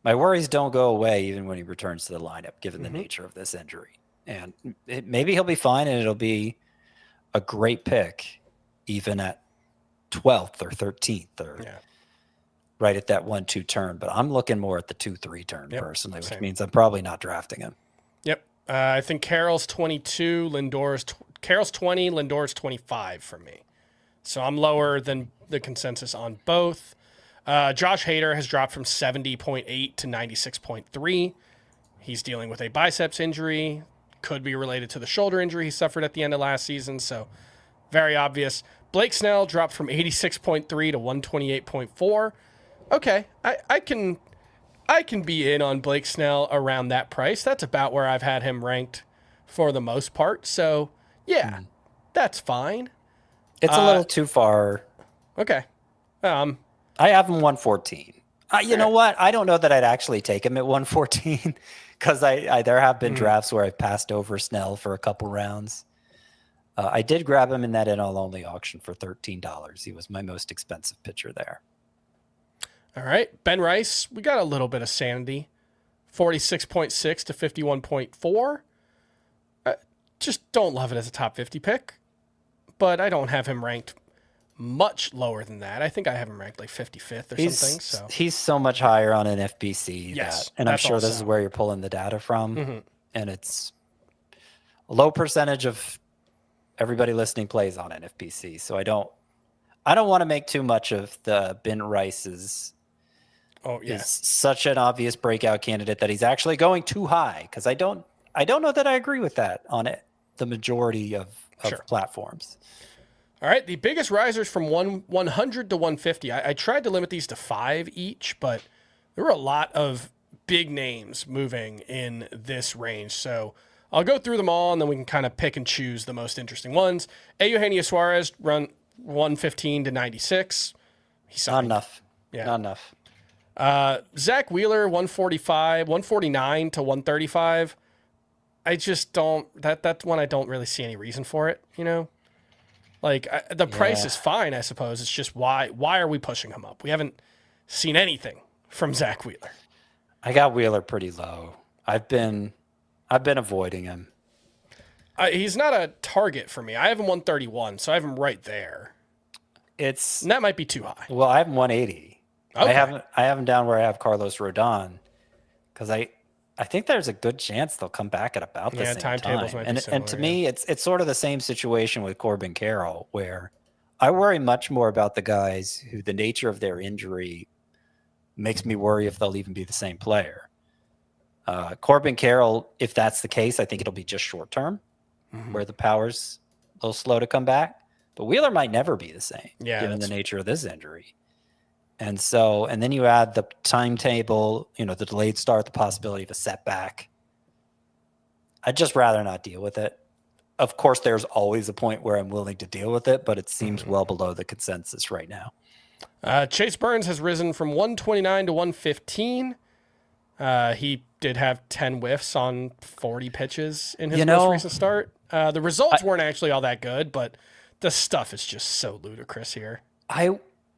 my worries don't go away even when he returns to the lineup, given the nature of this injury. And maybe he'll be fine, and it'll be a great pick, even at 12th or 13th or right at that 1-2 turn. But I'm looking more at the 2-3 turn personally, which means I'm probably not drafting him. Yep. I think Carroll's 22, Carroll's 20, Lindor's 25 for me. So I'm lower than the consensus on both. Josh Hader has dropped from 70.8 to 96.3. He's dealing with a biceps injury. Could be related to the shoulder injury he suffered at the end of last season. So very obvious. Blake Snell dropped from 86.3 to 128.4. Okay, I can be in on Blake Snell around that price. That's about where I've had him ranked for the most part. So yeah, that's fine. It's a little too far. Okay. I have him 114. You know what? I don't know that I'd actually take him at 114 because there have been drafts where I've passed over Snell for a couple rounds. I did grab him in that NL only auction for $13. He was my most expensive pitcher there. All right. Ben Rice, we got a little bit of sanity. 46.6 to 51.4. Just don't love it as a top 50 pick, but I don't have him ranked much lower than that. I think I have him ranked like 55th or something. So he's so much higher on an FBC. Yes, and I'm sure this is where you're pulling the data from. And it's a low percentage of everybody listening plays on an FBC. So I don't want to make too much of the Ben Rice's. Oh yeah, is such an obvious breakout candidate that he's actually going too high, because I don't know that I agree with that on it. The majority of platforms. All right, the biggest risers from 100 to 150. I tried to limit these to 5 each, but there were a lot of big names moving in this range. So I'll go through them all, and then we can kind of pick and choose the most interesting ones. Eugenio Suarez run 115 to 96. He's not enough. Yeah, not enough. Zack Wheeler 149 to 135. I just don't. That's one I don't really see any reason for it. You know. Like, the price is fine, I suppose. It's just why are we pushing him up? We haven't seen anything from Zack Wheeler. I got Wheeler pretty low. I've been avoiding him. He's not a target for me. I have him 131, so I have him right there. And that might be too high. Well, I have him 180. Okay. I have him down where I have Carlos Rodon, because I think there's a good chance they'll come back at about the same timetables time. Might be similar, and to me, it's sort of the same situation with Corbin Carroll, where I worry much more about the guys who the nature of their injury makes me worry if they'll even be the same player. Corbin Carroll, if that's the case, I think it'll be just short term, where the power's a little slow to come back. But Wheeler might never be the same, given the nature of this injury. And then you add the timetable, the delayed start, the possibility of a setback. I'd just rather not deal with it. Of course, there's always a point where I'm willing to deal with it, but it seems well below the consensus right now. Chase Burns has risen from 129 to 115. He did have 10 whiffs on 40 pitches in his most recent start. The results weren't actually all that good, but the stuff is just so ludicrous here.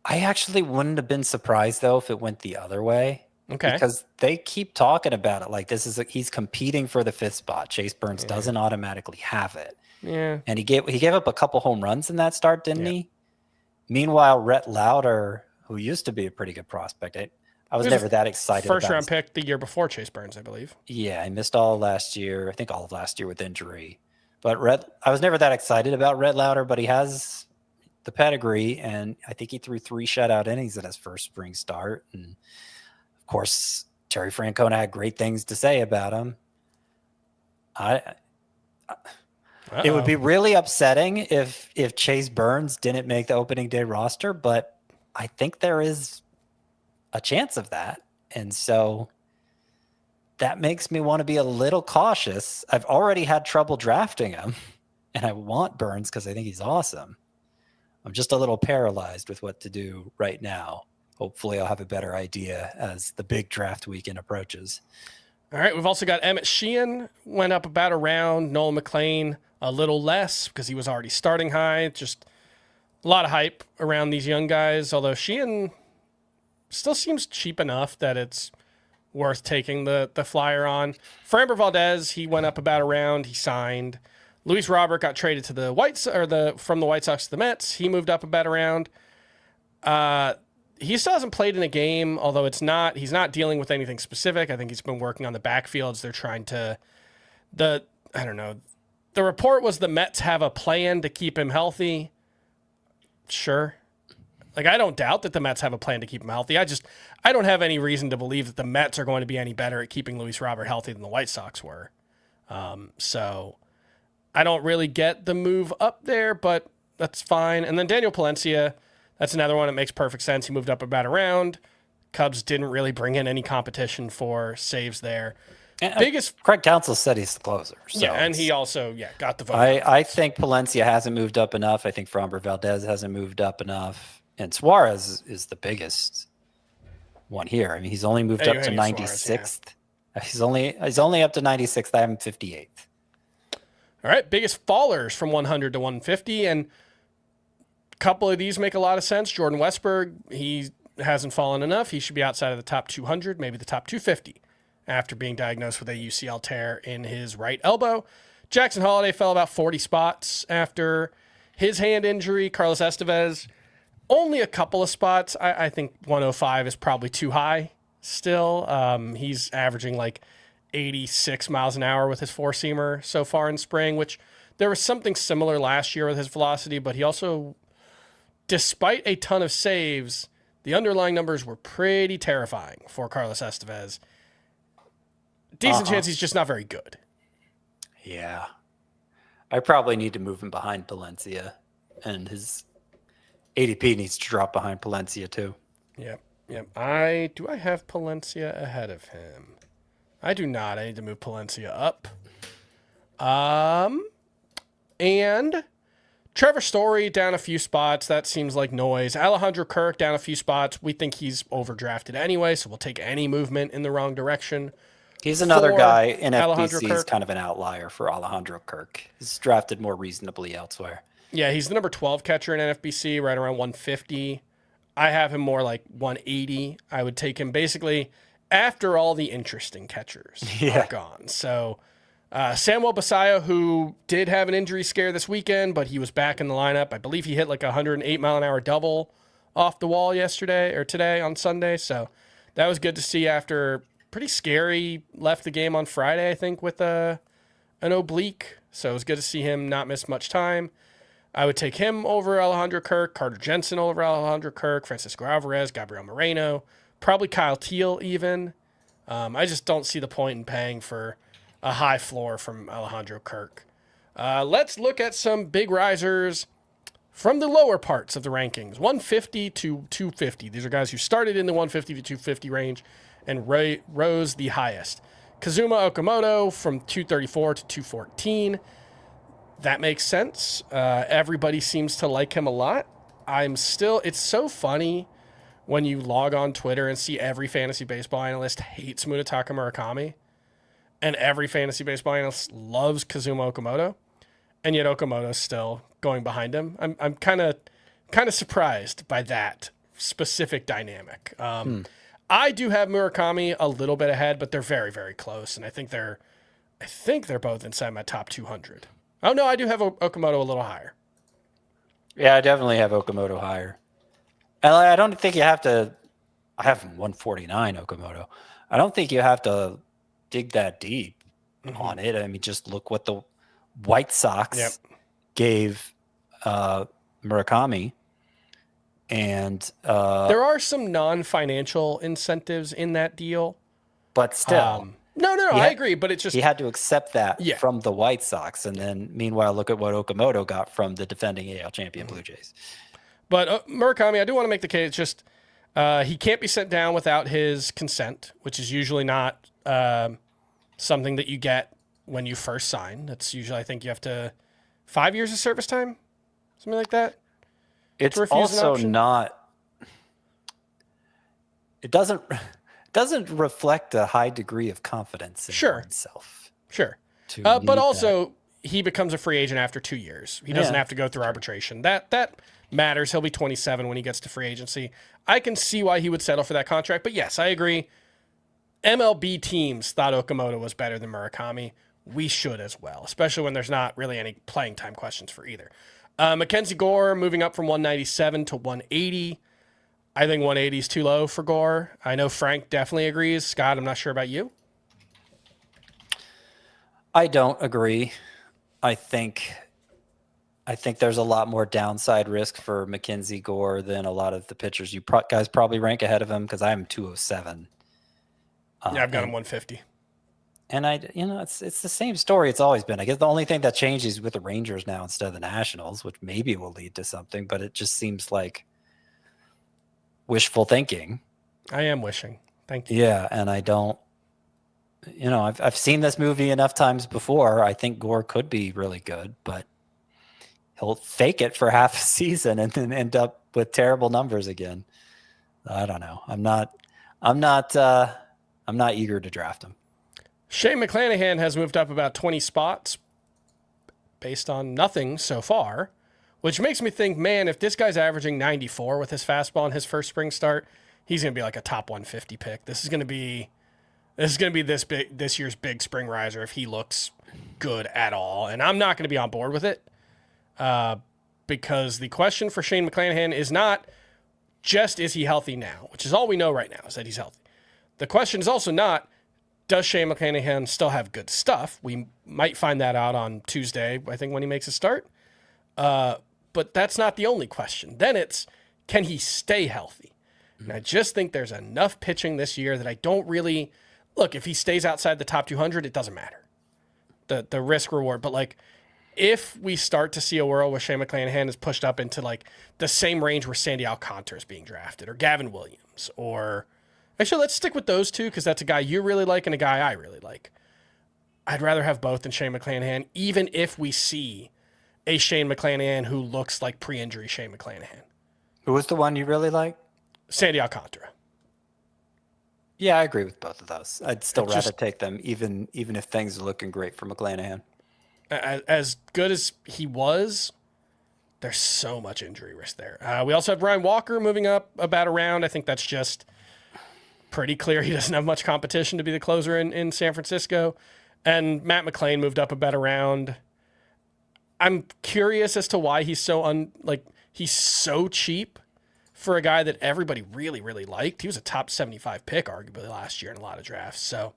I actually wouldn't have been surprised, though, if it went the other way. Okay. Because they keep talking about it like he's competing for the 5th spot. Chase Burns doesn't automatically have it. Yeah. And he gave up a couple home runs in that start, didn't he? Meanwhile, Rhett Lauder, who used to be a pretty good prospect, I was never that excited about first round pick the year before Chase Burns, I believe. Yeah, he missed all of last year. I think all of last year with injury. But I was never that excited about Rhett Lauder, but he has the pedigree, and I think he threw 3 shutout innings in his first spring start. And of course, Terry Francona had great things to say about him. It would be really upsetting if Chase Burns didn't make the opening day roster, but I think there is a chance of that. And so that makes me want to be a little cautious. I've already had trouble drafting him, and I want Burns because I think he's awesome. I'm just a little paralyzed with what to do right now. Hopefully I'll have a better idea as the big draft weekend approaches. All right, we've also got Emmett Sheehan, went up about a round. Nolan McLean, a little less because he was already starting high. Just a lot of hype around these young guys, although Sheehan still seems cheap enough that it's worth taking the flyer on. Framber Valdez, he went up about a round. He signed. Luis Robert got traded to from the White Sox to the Mets. He moved up about a round. He still hasn't played in a game, although he's not dealing with anything specific. I think he's been working on the backfields. They're trying to, I don't know. The report was the Mets have a plan to keep him healthy. Sure. Like, I don't doubt that the Mets have a plan to keep him healthy. I don't have any reason to believe that the Mets are going to be any better at keeping Luis Robert healthy than the White Sox were. So I don't really get the move up there, but that's fine. And then Daniel Palencia, that's another one that makes perfect sense. He moved up about a round. Cubs didn't really bring in any competition for saves there. Craig Counsell said he's the closer. So yeah, and he also got the vote. I think Palencia hasn't moved up enough. I think Framber Valdez hasn't moved up enough. And Suarez is the biggest one here. I mean, he's only moved up to 96th. He's only up to 96th. I am 58th. All right, biggest fallers from 100 to 150, and a couple of these make a lot of sense. Jordan Westberg, he hasn't fallen enough. He should be outside of the top 200, maybe the top 250, after being diagnosed with a UCL tear in his right elbow. Jackson Holliday fell about 40 spots after his hand injury. Carlos Estevez, only a couple of spots. I think 105 is probably too high still. He's averaging like 86 miles an hour with his four-seamer so far in spring, which there was something similar last year with his velocity, but he also, despite a ton of saves, the underlying numbers were pretty terrifying for Carlos Estevez. Decent chance he's just not very good. Yeah. I probably need to move him behind Palencia, and his ADP needs to drop behind Palencia too. Yep. Do I have Palencia ahead of him? I do not. I need to move Palencia up. And Trevor Story down a few spots. That seems like noise. Alejandro Kirk down a few spots. We think he's overdrafted anyway, so we'll take any movement in the wrong direction. He's another guy in FBC is kind of an outlier for Alejandro Kirk. He's drafted more reasonably elsewhere. Yeah, he's the number 12 catcher in NFBC, right around 150. I have him more like 180. I would take him basically after all the interesting catchers are gone. So Samuel Basallo, who did have an injury scare this weekend, but he was back in the lineup. I believe he hit like a 108-mile-an-hour double off the wall today on Sunday. So that was good to see after pretty scary, left the game on Friday, I think, with an oblique. So it was good to see him not miss much time. I would take him over Alejandro Kirk, Carter Jensen over Alejandro Kirk, Francisco Alvarez, Gabriel Moreno, probably Kyle Teal even. I just don't see the point in paying for a high floor from Alejandro Kirk. Let's look at some big risers from the lower parts of the rankings, 150 to 250. These are guys who started in the 150 to 250 range and rose the highest. Kazuma Okamoto from 234 to 214. That makes sense. Everybody seems to like him a lot. It's so funny when you log on Twitter and see every fantasy baseball analyst hates Munetaka Murakami, and every fantasy baseball analyst loves Kazuma Okamoto, and yet Okamoto's still going behind him. I'm kind of surprised by that specific dynamic. I do have Murakami a little bit ahead, but they're very, very close, and I think they're both inside my top 200. Oh, no, I do have Okamoto a little higher. Yeah, I definitely have Okamoto higher. And I don't think you have to – I have 149 Okamoto. I don't think you have to dig that deep on it. I mean, just look what the White Sox gave Murakami. And there are some non-financial incentives in that deal. But still – No, I agree, but it's just... He had to accept that from the White Sox, and then, meanwhile, look at what Okamoto got from the defending AL champion Blue Jays. But Murakami, I do want to make the case, just he can't be sent down without his consent, which is usually not something that you get when you first sign. That's usually, I think you have to... 5 years of service time? Something like that? It's refuse an also option? not. It doesn't reflect a high degree of confidence in oneself. Sure. to But need also, he becomes a free agent after 2 years. He doesn't Yeah, have to go through arbitration. That matters. He'll be 27 when he gets to free agency. I can see why he would settle for that contract. But yes, I agree. MLB teams thought Okamoto was better than Murakami. We should as well, especially when there's not really any playing time questions for either. Mackenzie Gore moving up from 197 to 180. I think 180 is too low for Gore. I know Frank definitely agrees. Scott, I'm not sure about you. I don't agree. I think there's a lot more downside risk for Mackenzie Gore than a lot of the pitchers you guys probably rank ahead of him, because I'm 207. Yeah, I've got him 150. And it's the same story it's always been. I guess the only thing that changed is with the Rangers now instead of the Nationals, which maybe will lead to something, but it just seems like wishful thinking. I am wishing. Thank you. Yeah, and I don't. I've seen this movie enough times before. I think Gore could be really good, but he'll fake it for half a season and then end up with terrible numbers again. I don't know. I'm not eager to draft him. Shane McClanahan has moved up about 20 spots based on nothing so far, which makes me think, man, if this guy's averaging 94 with his fastball in his first spring start, he's going to be like a top 150 pick. This is going to be this year's big spring riser if he looks good at all. And I'm not going to be on board with it because the question for Shane McClanahan is not just is he healthy now, which is all we know right now is that he's healthy. The question is also not, does Shane McClanahan still have good stuff? We might find that out on Tuesday, I think, when he makes a start. But that's not the only question. Then it's, can he stay healthy? And I just think there's enough pitching this year that I don't really look. If he stays outside the top 200, it doesn't matter. The risk reward. But like, if we start to see a world where Shane McClanahan is pushed up into like the same range where Sandy Alcantara is being drafted, or Gavin Williams, or actually let's stick with those two because that's a guy you really like and a guy I really like. I'd rather have both than Shane McClanahan, even if we see a Shane McClanahan who looks like pre-injury Shane McClanahan. Who was the one you really like? Sandy Alcantara. Yeah, I agree with both of those. I'd still rather take them, even if things are looking great for McClanahan. As good as he was, there's so much injury risk there. We also have Ryan Walker moving up about a round. I think that's just pretty clear he doesn't have much competition to be the closer in San Francisco. And Matt McClain moved up about a round. I'm curious as to why he's so he's so cheap for a guy that everybody really, really liked. He was a top 75 pick arguably last year in a lot of drafts. So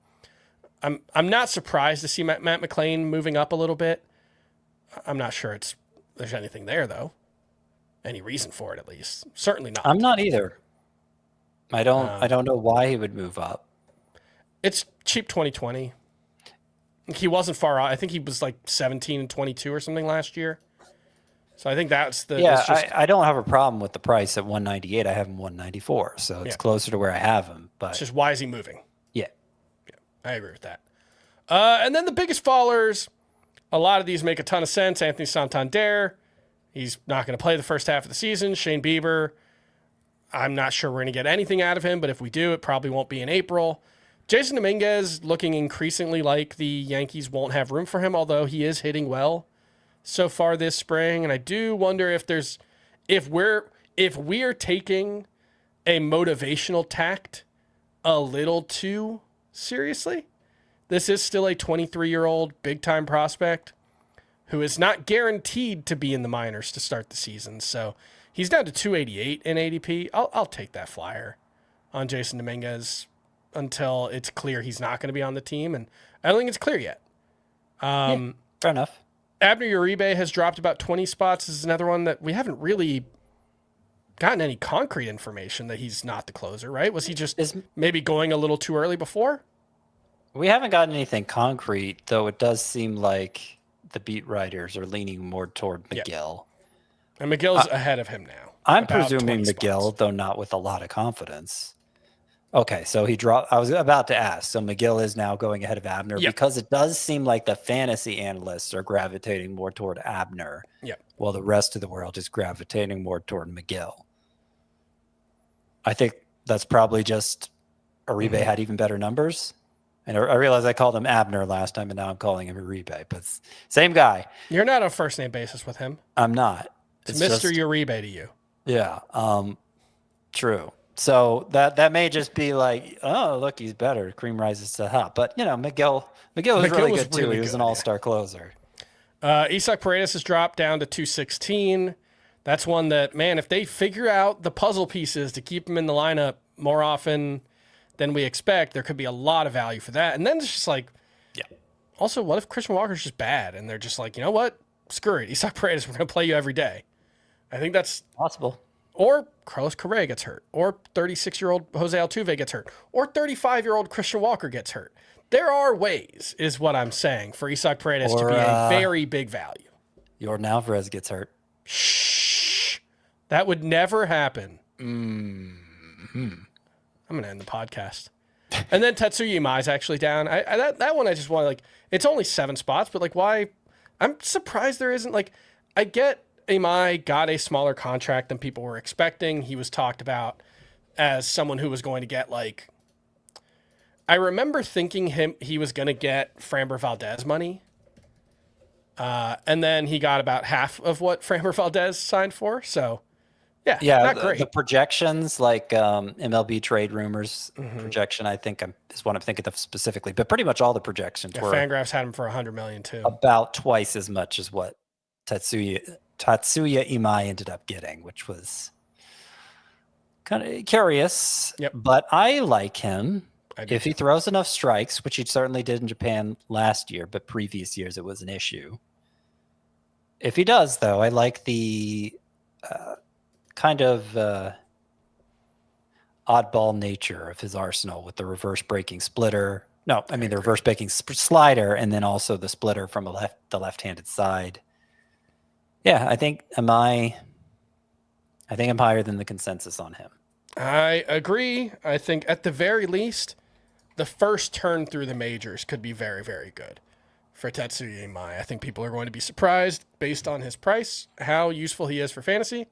I'm not surprised to see Matt McClain moving up a little bit. I'm not sure there's anything there though. Any reason for it at least. Certainly not. I'm not either. I don't know why he would move up. It's cheap 2020. He wasn't far out. I think he was like 17 and 22 or something last year. So I think that's the... Yeah, I don't have a problem with the price at 198. I have him 194, so it's closer to where I have him. But it's just, why is he moving? Yeah, I agree with that. And then the biggest fallers, a lot of these make a ton of sense. Anthony Santander, he's not going to play the first half of the season. Shane Bieber, I'm not sure we're going to get anything out of him, but if we do, it probably won't be in April. Jason Dominguez looking increasingly like the Yankees won't have room for him, although he is hitting well so far this spring. And I do wonder if we're taking a motivational tact a little too seriously. This is still a 23-year-old big-time prospect who is not guaranteed to be in the minors to start the season. So he's down to 288 in ADP. I'll take that flyer on Jason Dominguez until it's clear he's not going to be on the team. And I don't think it's clear yet. Fair enough. Abner Uribe has dropped about 20 spots. This is another one that we haven't really gotten any concrete information that he's not the closer, right? Was he just maybe going a little too early before? We haven't gotten anything concrete, though it does seem like the beat writers are leaning more toward McGill. And McGill's ahead of him now. I'm presuming McGill, though not with a lot of confidence. Okay, so he dropped. I was about to ask. So McGill is now going ahead of Abner because it does seem like the fantasy analysts are gravitating more toward Abner, while the rest of the world is gravitating more toward McGill. I think that's probably just Uribe had even better numbers. And I realize I called him Abner last time, and now I'm calling him Uribe, but same guy. You're not on first name basis with him. I'm not. It's Mr. Uribe to you. Yeah, true. So that may just be like, oh, look, he's better. Cream rises to the top. But, McGill was really good, too. He was an all-star closer. Isaac Paredes has dropped down to 216. That's one that, man, if they figure out the puzzle pieces to keep him in the lineup more often than we expect, there could be a lot of value for that. And then it's just like, also, what if Christian Walker's just bad? And they're just like, you know what? Screw it. Isaac Paredes, we're going to play you every day. I think that's possible. Or Carlos Correa gets hurt. Or 36-year-old Jose Altuve gets hurt. Or 35-year-old Christian Walker gets hurt. There are ways, is what I'm saying, for Isaac Paredes to be a very big value. Jordan Alvarez gets hurt. Shh. That would never happen. I'm going to end the podcast. And then Tetsuya Imai is actually down. That one I just want to, it's only 7 spots, but, why? I'm surprised there isn't, I get Imai got a smaller contract than people were expecting. He was talked about as someone who was going to get, I remember thinking he was going to get Framber Valdez money. And then he got about half of what Framber Valdez signed for. So, not great. The projections, MLB trade rumors projection, I think is what I'm thinking of specifically. But pretty much all the projections were. Fangraphs had him for $100 million too. About twice as much as what Tetsuya Imai ended up getting, which was kind of curious. But I like him. If he throws enough strikes, which he certainly did in Japan last year, but previous years it was an issue. If he does, though, I like the kind of oddball nature of his arsenal with the reverse breaking splitter. No, I mean the reverse breaking slider, and then also the splitter from the left-handed side. Yeah, I think I'm higher than the consensus on him. I agree. I think at the very least, the first turn through the majors could be very, very good for Tetsuya Imai. I think people are going to be surprised based on his price, how useful he is for fantasy.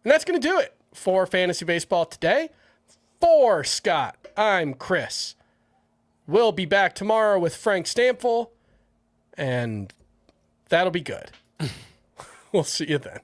And that's going to do it for Fantasy Baseball today. For Scott, I'm Chris. We'll be back tomorrow with Frank Stampfel, and that'll be good. We'll see you then.